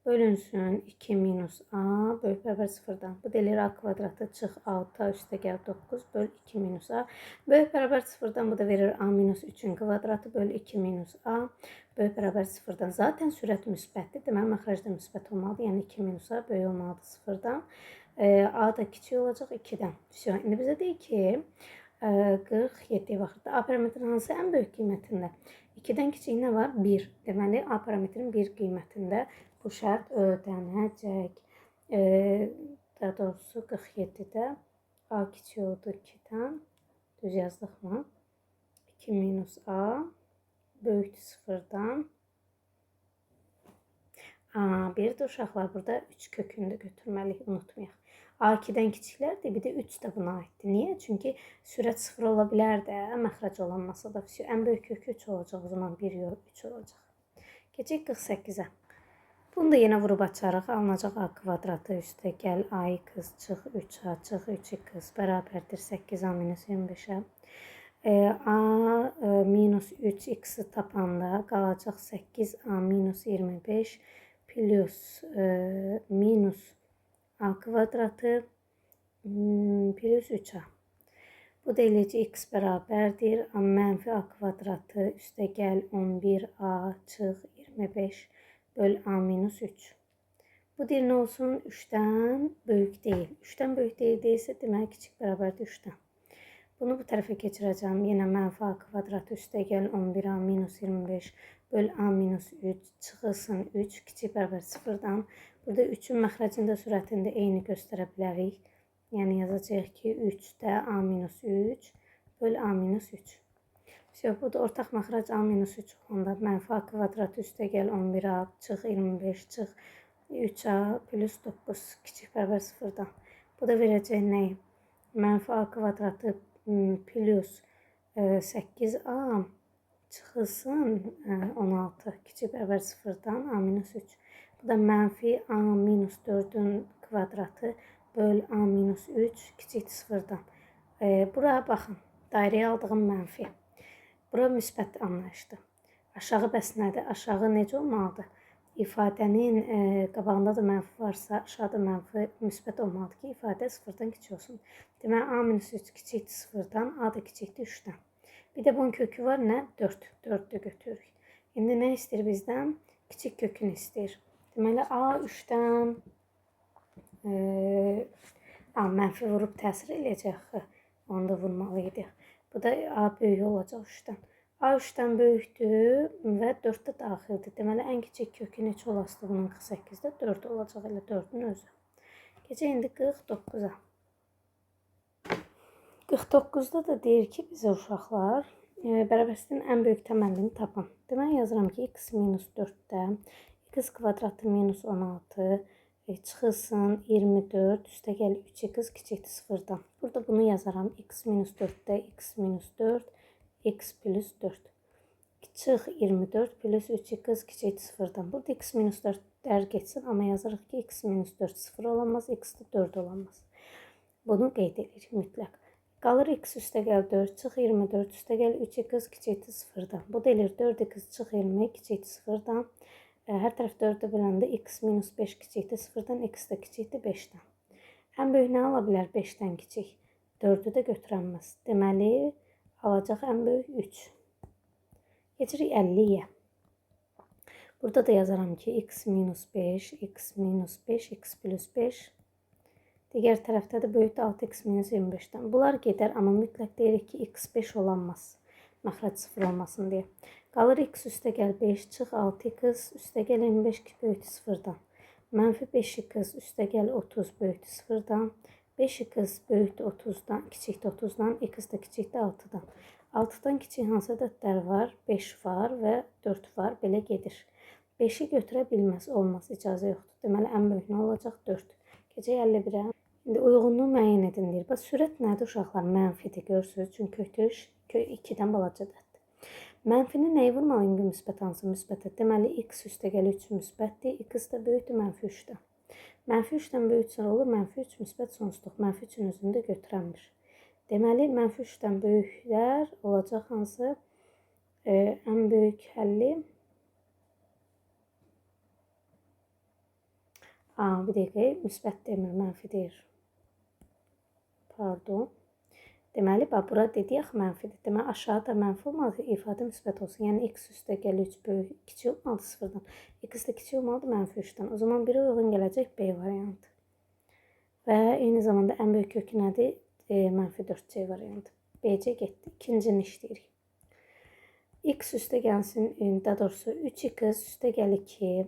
Bölünsün 2 minus a böyük bərabər 0'dan. Bu deyilir a kvadratı çıx 6a üstəgəl 9 böl 2 minus a. Böyük bərabər 0'dan bu da verir a minus 3'ün kvadratı böl 2 minus a. Böyük bərabər 0'dan. Zaten sürət müsbətdir. Deməli, məxrəc də müsbət olmalıdır. Yəni 2 minus a böyük olmalıdır 0'dan. A da kiçik olacaq 2'dən. İndi bizə deyir ki, 47'yə baxırdı. A parametrin hansı ən böyük qiymətində? 2-dən kiçik nə var? 1. Deməli, A parametrin 1 qiymətində bu şərt ödənəcək. Daha doğrusu 47-də A kiçik oldu 2-dən. Düz yazdıqmı? 2 minus A böyükdür 0-dan. Bir də uşaqlar burada 3 kökünü də götürməliyik, unutmayaq. A2-dən kiçiklərdir, bir də 3 də buna aiddir. Niyə? Çünki sürət 0 ola bilər də, məxrəc olan masada. Ən böyük kökü 3 olacaq, o zaman 1 yox, 3 olacaq. Keçək 48-ə. Bunu da yenə vurub açarıq. Alınacaq A kvadratı üstə gəl A2 çıx 3A çıx 3x bərabərdir 8A minus 25-ə. A minus 3x-i tapanda qalacaq 8A minus 25 plus minus A kvadratı plus 3A. Bu da eləcə x bərabərdir. Mənfi A kvadratı üstə gəl 11A çıx 25 böl A minus 3. Bu deyil nə olsun? 3-dən böyük deyil. 3-dən böyük deyil deyilsə, demək kiçik bərabərdir 3-dən. Bunu bu tərəfə keçirəcəm. Yenə mənfi A kvadratı üstə gəl 11A minus 25 böl A minus 3 çıxılsın 3 kiçik bərabər 0-dan. Burada 3-ün məxrəcində sürətində eyni göstərə bilərik. Yəni yazacağıq ki 3-də A minus 3 böl A minus 3. Bu da ortaq məxrəc A minus 3 olanda mənfi A kvadratı üstə gəl 11A çıx 25 çıx 3A plus 9 kiçik bərabər 0-dan. Bu da verəcək nəyi? Mənfi A kvadratı plus 8A çıxılsın 16 kiçik bərabər 0-dan A minus 3. Bu da mənfi A minus 4-ün kvadratı böl A minus 3 kiçikdir 0-dan. Buraya baxın. Dairəyə aldığım mənfi. Bura müsbət anlayışdır. Aşağı bəs nədir? Aşağı necə olmalıdır? İfadənin qabağında da mənfi varsa, aşağıda mənfi müsbət olmalıdır ki, ifadə 0-dan kiçik olsun. Deməli, A minus 3 kiçikdir 0-dan, A da kiçikdir 3-dən. Bir də bunun kökü var nə? 4. 4-də götürürük. İndi nə istəyir bizdən? Kiçik kökünü istəyir. Deməli, A 3-dən mənfi vurub təsir eləyəcək. Onu da vurmalıydı. Bu da A böyük olacaq 3-dən. A 3-dən böyükdür və 4-də daxildir. Deməli, ən kiçik kökü neçə olasıdır bunun 48-də? 4 olacaq, elə 4-ün özü. Keçək indi 49-a. 49-da da deyir ki, bizə uşaqlar bərabərsizliyin ən böyük təməllini tapın. Deməli, yazıram ki, x minus 4-də x kvadratı minus 16 çıxılsın 24 üstə gəl 3x kiçikdir 0-dan. Burada bunu yazaram. X minus 4-də x minus 4 x plus 4 çıx 24 plus 3x kiçikdir 0-dan. Burada x minus 4 dər geçsin, amma yazırıq ki, x minus 4 0 olamaz, x də 4 olamaz. Bunu qeyd edirik mütləq. Qalır x üstə gəl 4 çıx 24 üstə gəl 3x kiçikdir 0-dan. Bu da eləyir 4x çıx 20 kiçikdir 0-dan. Hər tərəf 4-ə böləndə x minus 5 kiçikdir 0-dan, x də kiçikdir 5-dən. Ən böyük nə ala bilər 5-dən kiçik? 4-ü də götürənməz. Deməli, alacaq ən böyük 3. Keçirik 50-yə. Burada da yazaram ki, x minus 5, x minus 5, x plus 5. Digər tərəfdə də böyükdür 6x minus 25-dən. Bunlar gedər, amma mütləq deyirik ki, x 5 olanmaz. Məxrəc 0 olmasın deyə. Qalır x üstə gəl 5 çıx 6x üstə gəl 25 böyükdür 0-dan. Mənfi 5x üstə gəl 30 böyükdür 0-dan. 5x böyükdür 30-dan, kiçikdir 30-dan, x də kiçikdir 6-dan. 6-dan kiçik hansı ədədlər var? 5 var və 4 var, belə gedir. 5-i götürə bilməz, olmaz, icazə yoxdur. Deməli, ən böyük nə olacaq? 4. Keçək 51-ə. İndi uyğunluğu müəyyən edin deyir. Bax, sürət nədir uşaqlar? Mənfidir, görürsünüz. Çünki kökü 2-dən balacadır. Mənfini nəyi vurmalıyım ki, müsbət hansı müsbətə? Deməli, x üstə gəl 3 müsbətdir, x də böyükdür mənfi 3-dən. Mənfi 3-dən böyüksə olur, mənfi 3 müsbət sonsuzluq. Mənfi 3-ün özünü də götürənmir. Deməli, mənfi 3-dən böyüklər olacaq hansı? Ən böyük həlli. Bir dəqiqə, müsbət demir, mənfi deyir. Pardon. Deməli, bura dedik axı mənfidir. Deməli, aşağıda mənfi olmalı, ifadə müsbət olsun. Yəni, x üstə gəl 3 böyük, kiçik olmalı 0-dan. X də kiçik olmalıdır mənfi 3-dən. O zaman biri uyğun gələcək B variantı. Və eyni zamanda ən böyük kökü nədir? Mənfi 4C variantı. BC getdi. İkincini işləyirik. X üstə gəlsin, daha doğrusu 3x üstə gəl 2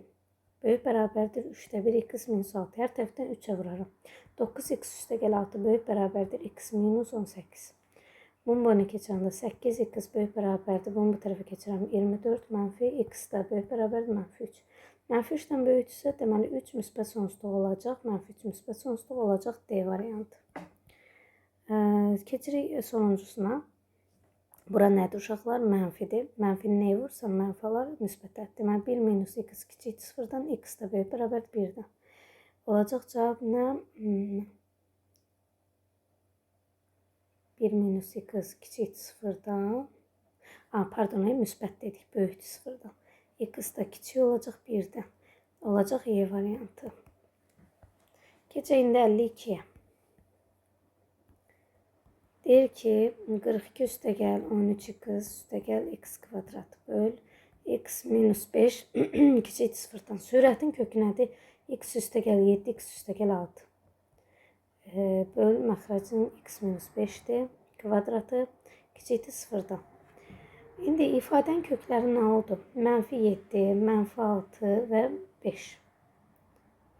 böyük bərabərdir 3-də 1 x minus 6. Hər tərəfdən 3-ə vuraram. 9x üstə gəl 6 böyük bərabərdir x minus 18. Bunu keçəndə 8x böyük bərabərdir. Bunu bu tərəfə keçirəm 24 mənfi x da böyük bərabərdir mənfi 3. Mənfi 3-dən böyükdürsə, deməli 3 müsbət sonsuzluq olacaq. Mənfi 3 müsbət sonsuzluq olacaq D variantı. Keçirik sonuncusuna. Bura nədir uşaqlar? Mənfidir. Mənfini nəyə vursa mənfi alar müsbətə. Deməli 1 minus x kiçik 0-dan x da böyük bərabər 1-dən. Olacaq cavab nə? 1 minus x kiçik 0-dan. Pardon, müsbət dedik, böyükdür 0-dan. X da kiçik olacaq 1-dən. Olacaq E variantı. Keçək indi 52-yə. Deyir ki, 42 üstə gəl 13x üstə gəl x kvadrat böl x minus 5 kiçik 0-dan. Sürətin kökü nədir? X üstə gəl 7, x üstə gəl 6. Böl məxrəcin x minus 5-dir. Kvadratı kiçik 0-dan. İndi ifadənin kökləri nə oldu? Mənfi 7, mənfi 6 və 5.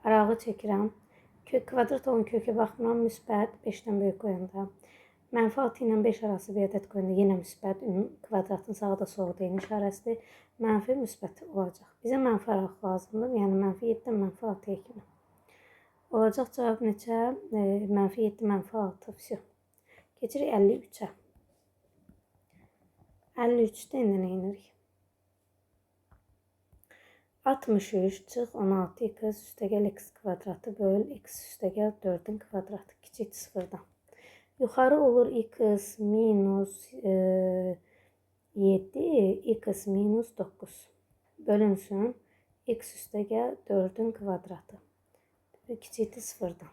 Arağı çəkirəm. Kök kvadrat olan kökə baxmıram, müsbət 5-dən böyük qoyanda. Mənfi 6 ilə 5 arası bir ədəd qoyanda yenə müsbət, kvadratın sağda solda eyni işarəsidir. Mənfi müsbət olacaq. Bizə mənfi araq lazımdır. Yəni mənfi 7-dən mənfi 6-ya kimi. Olacaq cavab neçə? Mənfi 7, mənfi 6. Vəsiyo. Keçirik 53-ə. 53-də indi nə edirik? 63 çıx 16x üstə gəl x kvadratı böl x üstə gəl 4-ün kvadratı kiçik 0-dan. Yuxarı olur x minus 7, x minus 9. Bölünsün x üstə gəl 4-ün kvadratı. Kiçikdir 0-dan.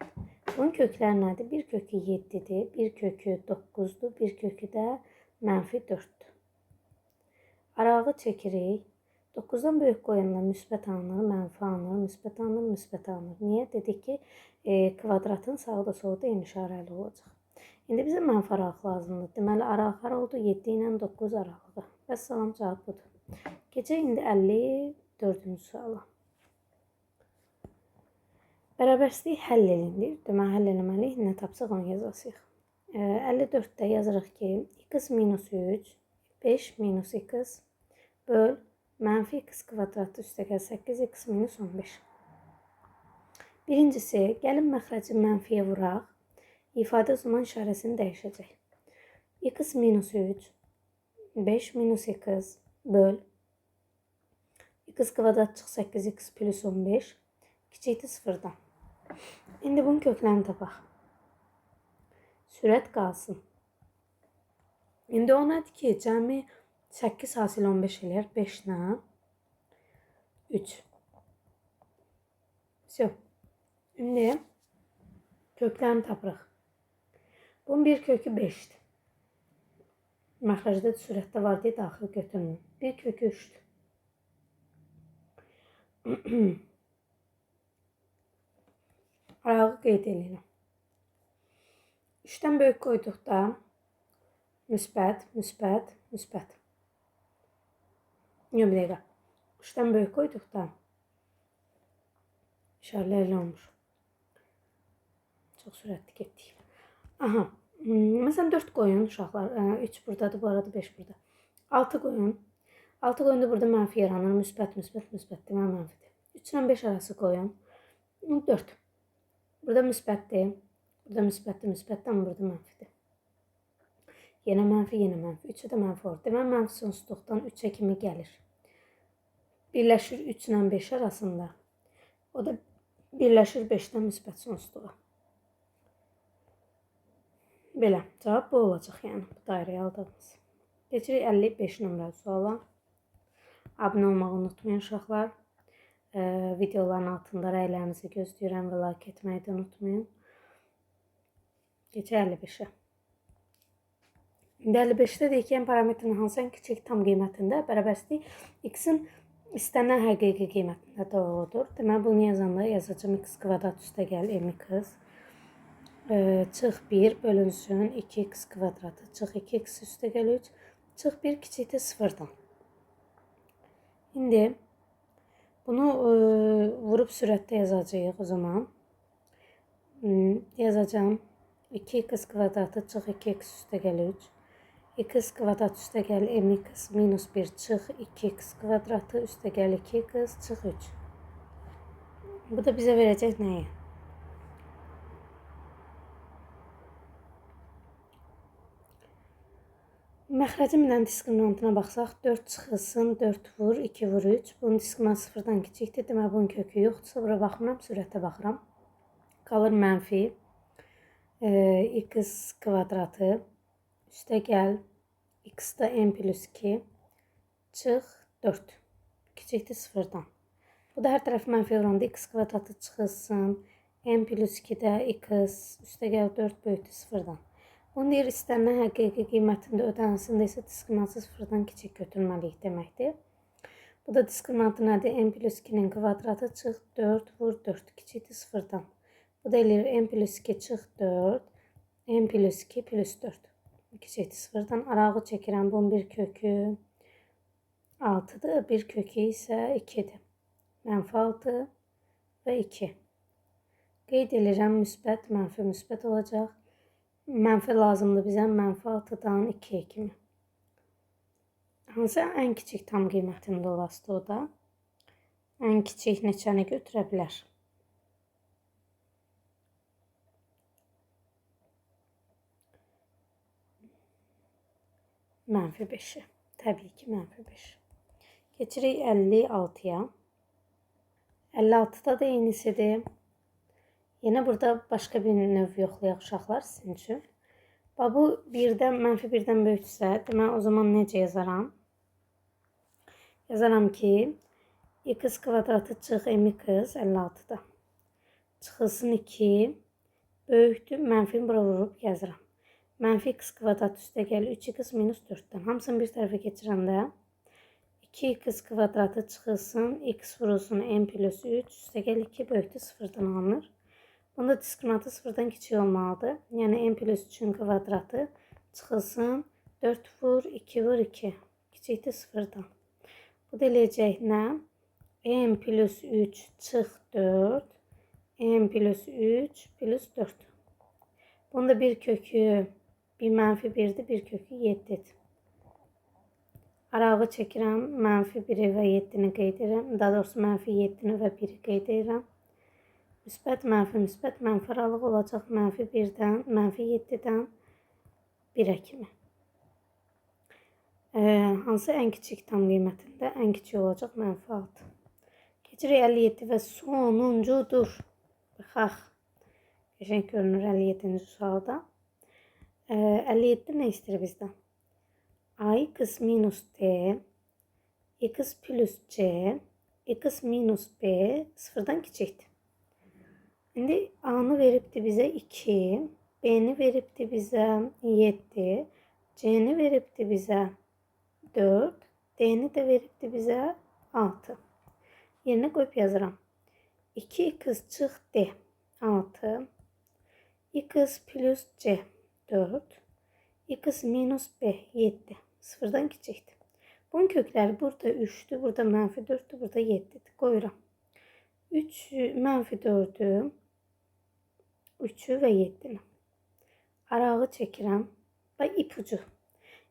Bunun kökləri nədir? Bir kökü 7-dir, bir kökü 9-dur, bir kökü də mənfi 4-dür. Arağı çəkirik. 9-dan böyük qoyanda müsbət alınır, mənfi alınır, müsbət alınır, müsbət alınır. Niyə? Dedik ki, kvadratın sağda solda eyni işarəli olacaq. İndi bizə mənfi aralıq lazımdır. Deməli, aralıq hara oldu? 7 ilə 9 aralığı. Vəssalam, cavab budur. Keçək indi 54-cü suala. Bərabərsizlik həll edilir. Deməli, həll eləməliyik. Nə tapsaq onu yazacağıq. 54-də yazırıq ki, x minus 3, 5 minus x böl mənfi x kvadratı üstə gəl 8x minus 15. Birincisi, gəlin məxrəci mənfiyə vuraq. İfadə o zaman işarəsini dəyişəcək. X minus 3, 5 minus x böl x kvadrat çıx 8x plus 15 kiçikdir 0-dan. İndi bunun köklərini tapaq. Sürət qalsın. İndi o nədir ki, cəmi 8 hasil 15 eləyər. 5 ilə 3. İndi köklərini tapırıq. Bunun bir kökü 5-dir. Məxrəcdə sürətdə var deyə daxil götürmür. Bir kökü 3-dür. Arağı qeyd edirəm. 3-dən böyük qoyduqda müsbət, müsbət, müsbət. Yox, bir dəqiqə. 3-dən böyük qoyduqda işarələrlə olmuş. Çox sürətli getdik. Aha. Məsələn 4 qoyun uşaqlar. 3 buradadır, bu arada 5 burada. 6 qoyun. 6 qoyunda burada mənfi yaranır. Müsbət, müsbət, müsbət. Deməli mənfidir. 3 ilə 5 arası qoyun. 4. Burada müsbətdir. Burada müsbətdir, müsbətdir, amma burada mənfidir. Yenə mənfi, yenə mənfi. 3-ə də mənfi olur. Deməli mənfi sonsuzluqdan 3-ə kimi gəlir. Birləşir 3 ilə 5 arasında. O da birləşir 5-dən müsbət sonsuzluğa. Belə, cavab bu olacaq, yəni bu dairəyə aldığımız. Keçirik 55 nömrəli suala. Abunə olmağı unutmayın uşaqlar. Videoların altında rəylərinizi gözləyirəm və like etməyi də unutmayın. Keçək 55-ə. İndi 55-də deyək ki, parametrin hansısa kiçik tam qiymətində bərabərsizlik x-in istənilən həqiqi qiymətində doğrudur. Deməli, bunu yazanda yazacağım x kvadrat üstə gəl mx. Çıx 1 bölünsün 2x kvadratı. Çıx 2x üstə gəl 3. Çıx 1 kiçikdir 0-dan. İndi bunu vurup sürətdə yazacağıq o zaman. Yazacağım. 2x kvadratı çıx 2x üstəgəl 3. X kvadrat üstəgəl mx minus 1 çıx 2x kvadratı üstəgəl 2x çıx 3. Bu da bizə verəcək nəyi? Məxrəcin ilə diskriminantına baxsaq 4 çıxılsın 4 vur 2 vur 3. Bunun diskriminant sıfırdan kiçikdir. Demək bunun kökü yoxdursa bura baxmıram, sürətə baxıram. Qalır mənfi x kvadratı üstəgəl x-da n plus 2 çıx 4 kiçikdir sıfırdan. Bu da hər tərəf mənfi olanda x kvadratı çıxılsın n plus 2-də x üstəgəl 4 böyükdür sıfırdan. Bunu deyir, istənilən həqiqi qiymətində ödənilsin isə diskriminantı sıfırdan kiçik götürməliyik deməkdir. Bu da diskriminantı nədir? N plus 2-nin kvadratı çıx 4 vur 4 kiçikdir sıfırdan. Bu da eləyir n plus 2 çıx 4, n plus 2 plus 4 kiçikdir sıfırdan. Arağı çəkirəm, bunun bir kökü 6'dır, bir kökü isə 2'dir. Mənfi 6 və 2. Qeyd edirəm, müsbət, mənfi, müsbət olacaq. Mənfi lazımdır bizə, mənfi 6'dan 2'ye kimi. Hansı ən kiçik tam qiymətində olasıdır o da? Ən kiçik neçəni götürə bilər? Mənfi 5'i. Təbii ki, mənfi 5. Keçirik 56'ya. 56'da da yenisidir. Yine burada başqa bir növ yoxlayaq uşaqlar sizin üçün. Bu mənfi 1-dən böyüksə, demək o zaman necə yazaram? Yazaram ki, x kvadratı çıx mx 56'da. Çıxılsın 2, böyükdür, mənfini bura vurub yazıram. Mənfi x kvadrat üstəgəl 3x minus 4'dən. Hamısını bir tərəfə keçirəndə 2x kvadratı çıxılsın, x vurulsun n plus 3 üstəgəl 2 böyükdür 0'dan alınır. Bunda diskriminantı sıfırdan kiçik olmalıdır. Yəni n plus 3'ün kvadratı çıxılsın 4 vur 2 vur 2 kiçikdir sıfırdan. Bu da eləyəcək nə? N plus 3 çıx 4, n plus 3 plus 4. Bunda bir kökü bir mənfi 1'dir, bir kökü 7'dir. Arağı çəkirəm, mənfi 1'i və 7'ni qeyd edirəm. Daha doğrusu mənfi 7'ni və 1'i qeyd edirəm. Müsbət, mənfi aralıq olacaq mənfi 1'dən, mənfi 7'dən 1'ə kimi. Hansı ən kiçik tam qiymətində? Ən kiçik olacaq mənfi 6. Keçirik 57 və sonuncudur. Baxaq. Qəşəng görünür 57-ci sualda. 57 nə istəyir bizdən? Ax minus d, x plus c, x minus b sıfırdan kiçikdir. İndi A-nı veribdi bizə 2, B-ni veribdi bizə 7, C-ni veribdi bizə 4, D-ni də veribdi bizə 6. Yerinə qoyub yazıram. 2x çıx D 6, x plus C 4, x minus B 7. Sıfırdan kiçikdir. Bunun kökləri burada 3'dür, burada mənfi 4'dür, burada 7'dir. Qoyuram. 3 mənfi 4'ü, 3'ü və 7'ni. Arağı çəkirəm və ipucu.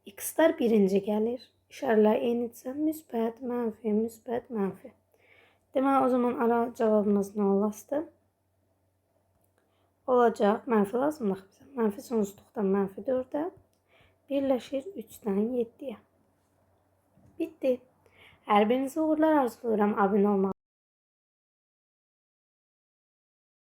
X-lar birinci gəlir. İşarələr eynidirsə müsbət, mənfi, müsbət, mənfi. Demək o zaman ara cavabımız nə olasıdır? Olacaq, mənfi lazımdır bizə. Mənfi sonsuzluqdan mənfi 4'ə birləşir 3'dən 7'yə. Bitti. Hər birinizi uğurlar arzulayıram. Abunə olmağı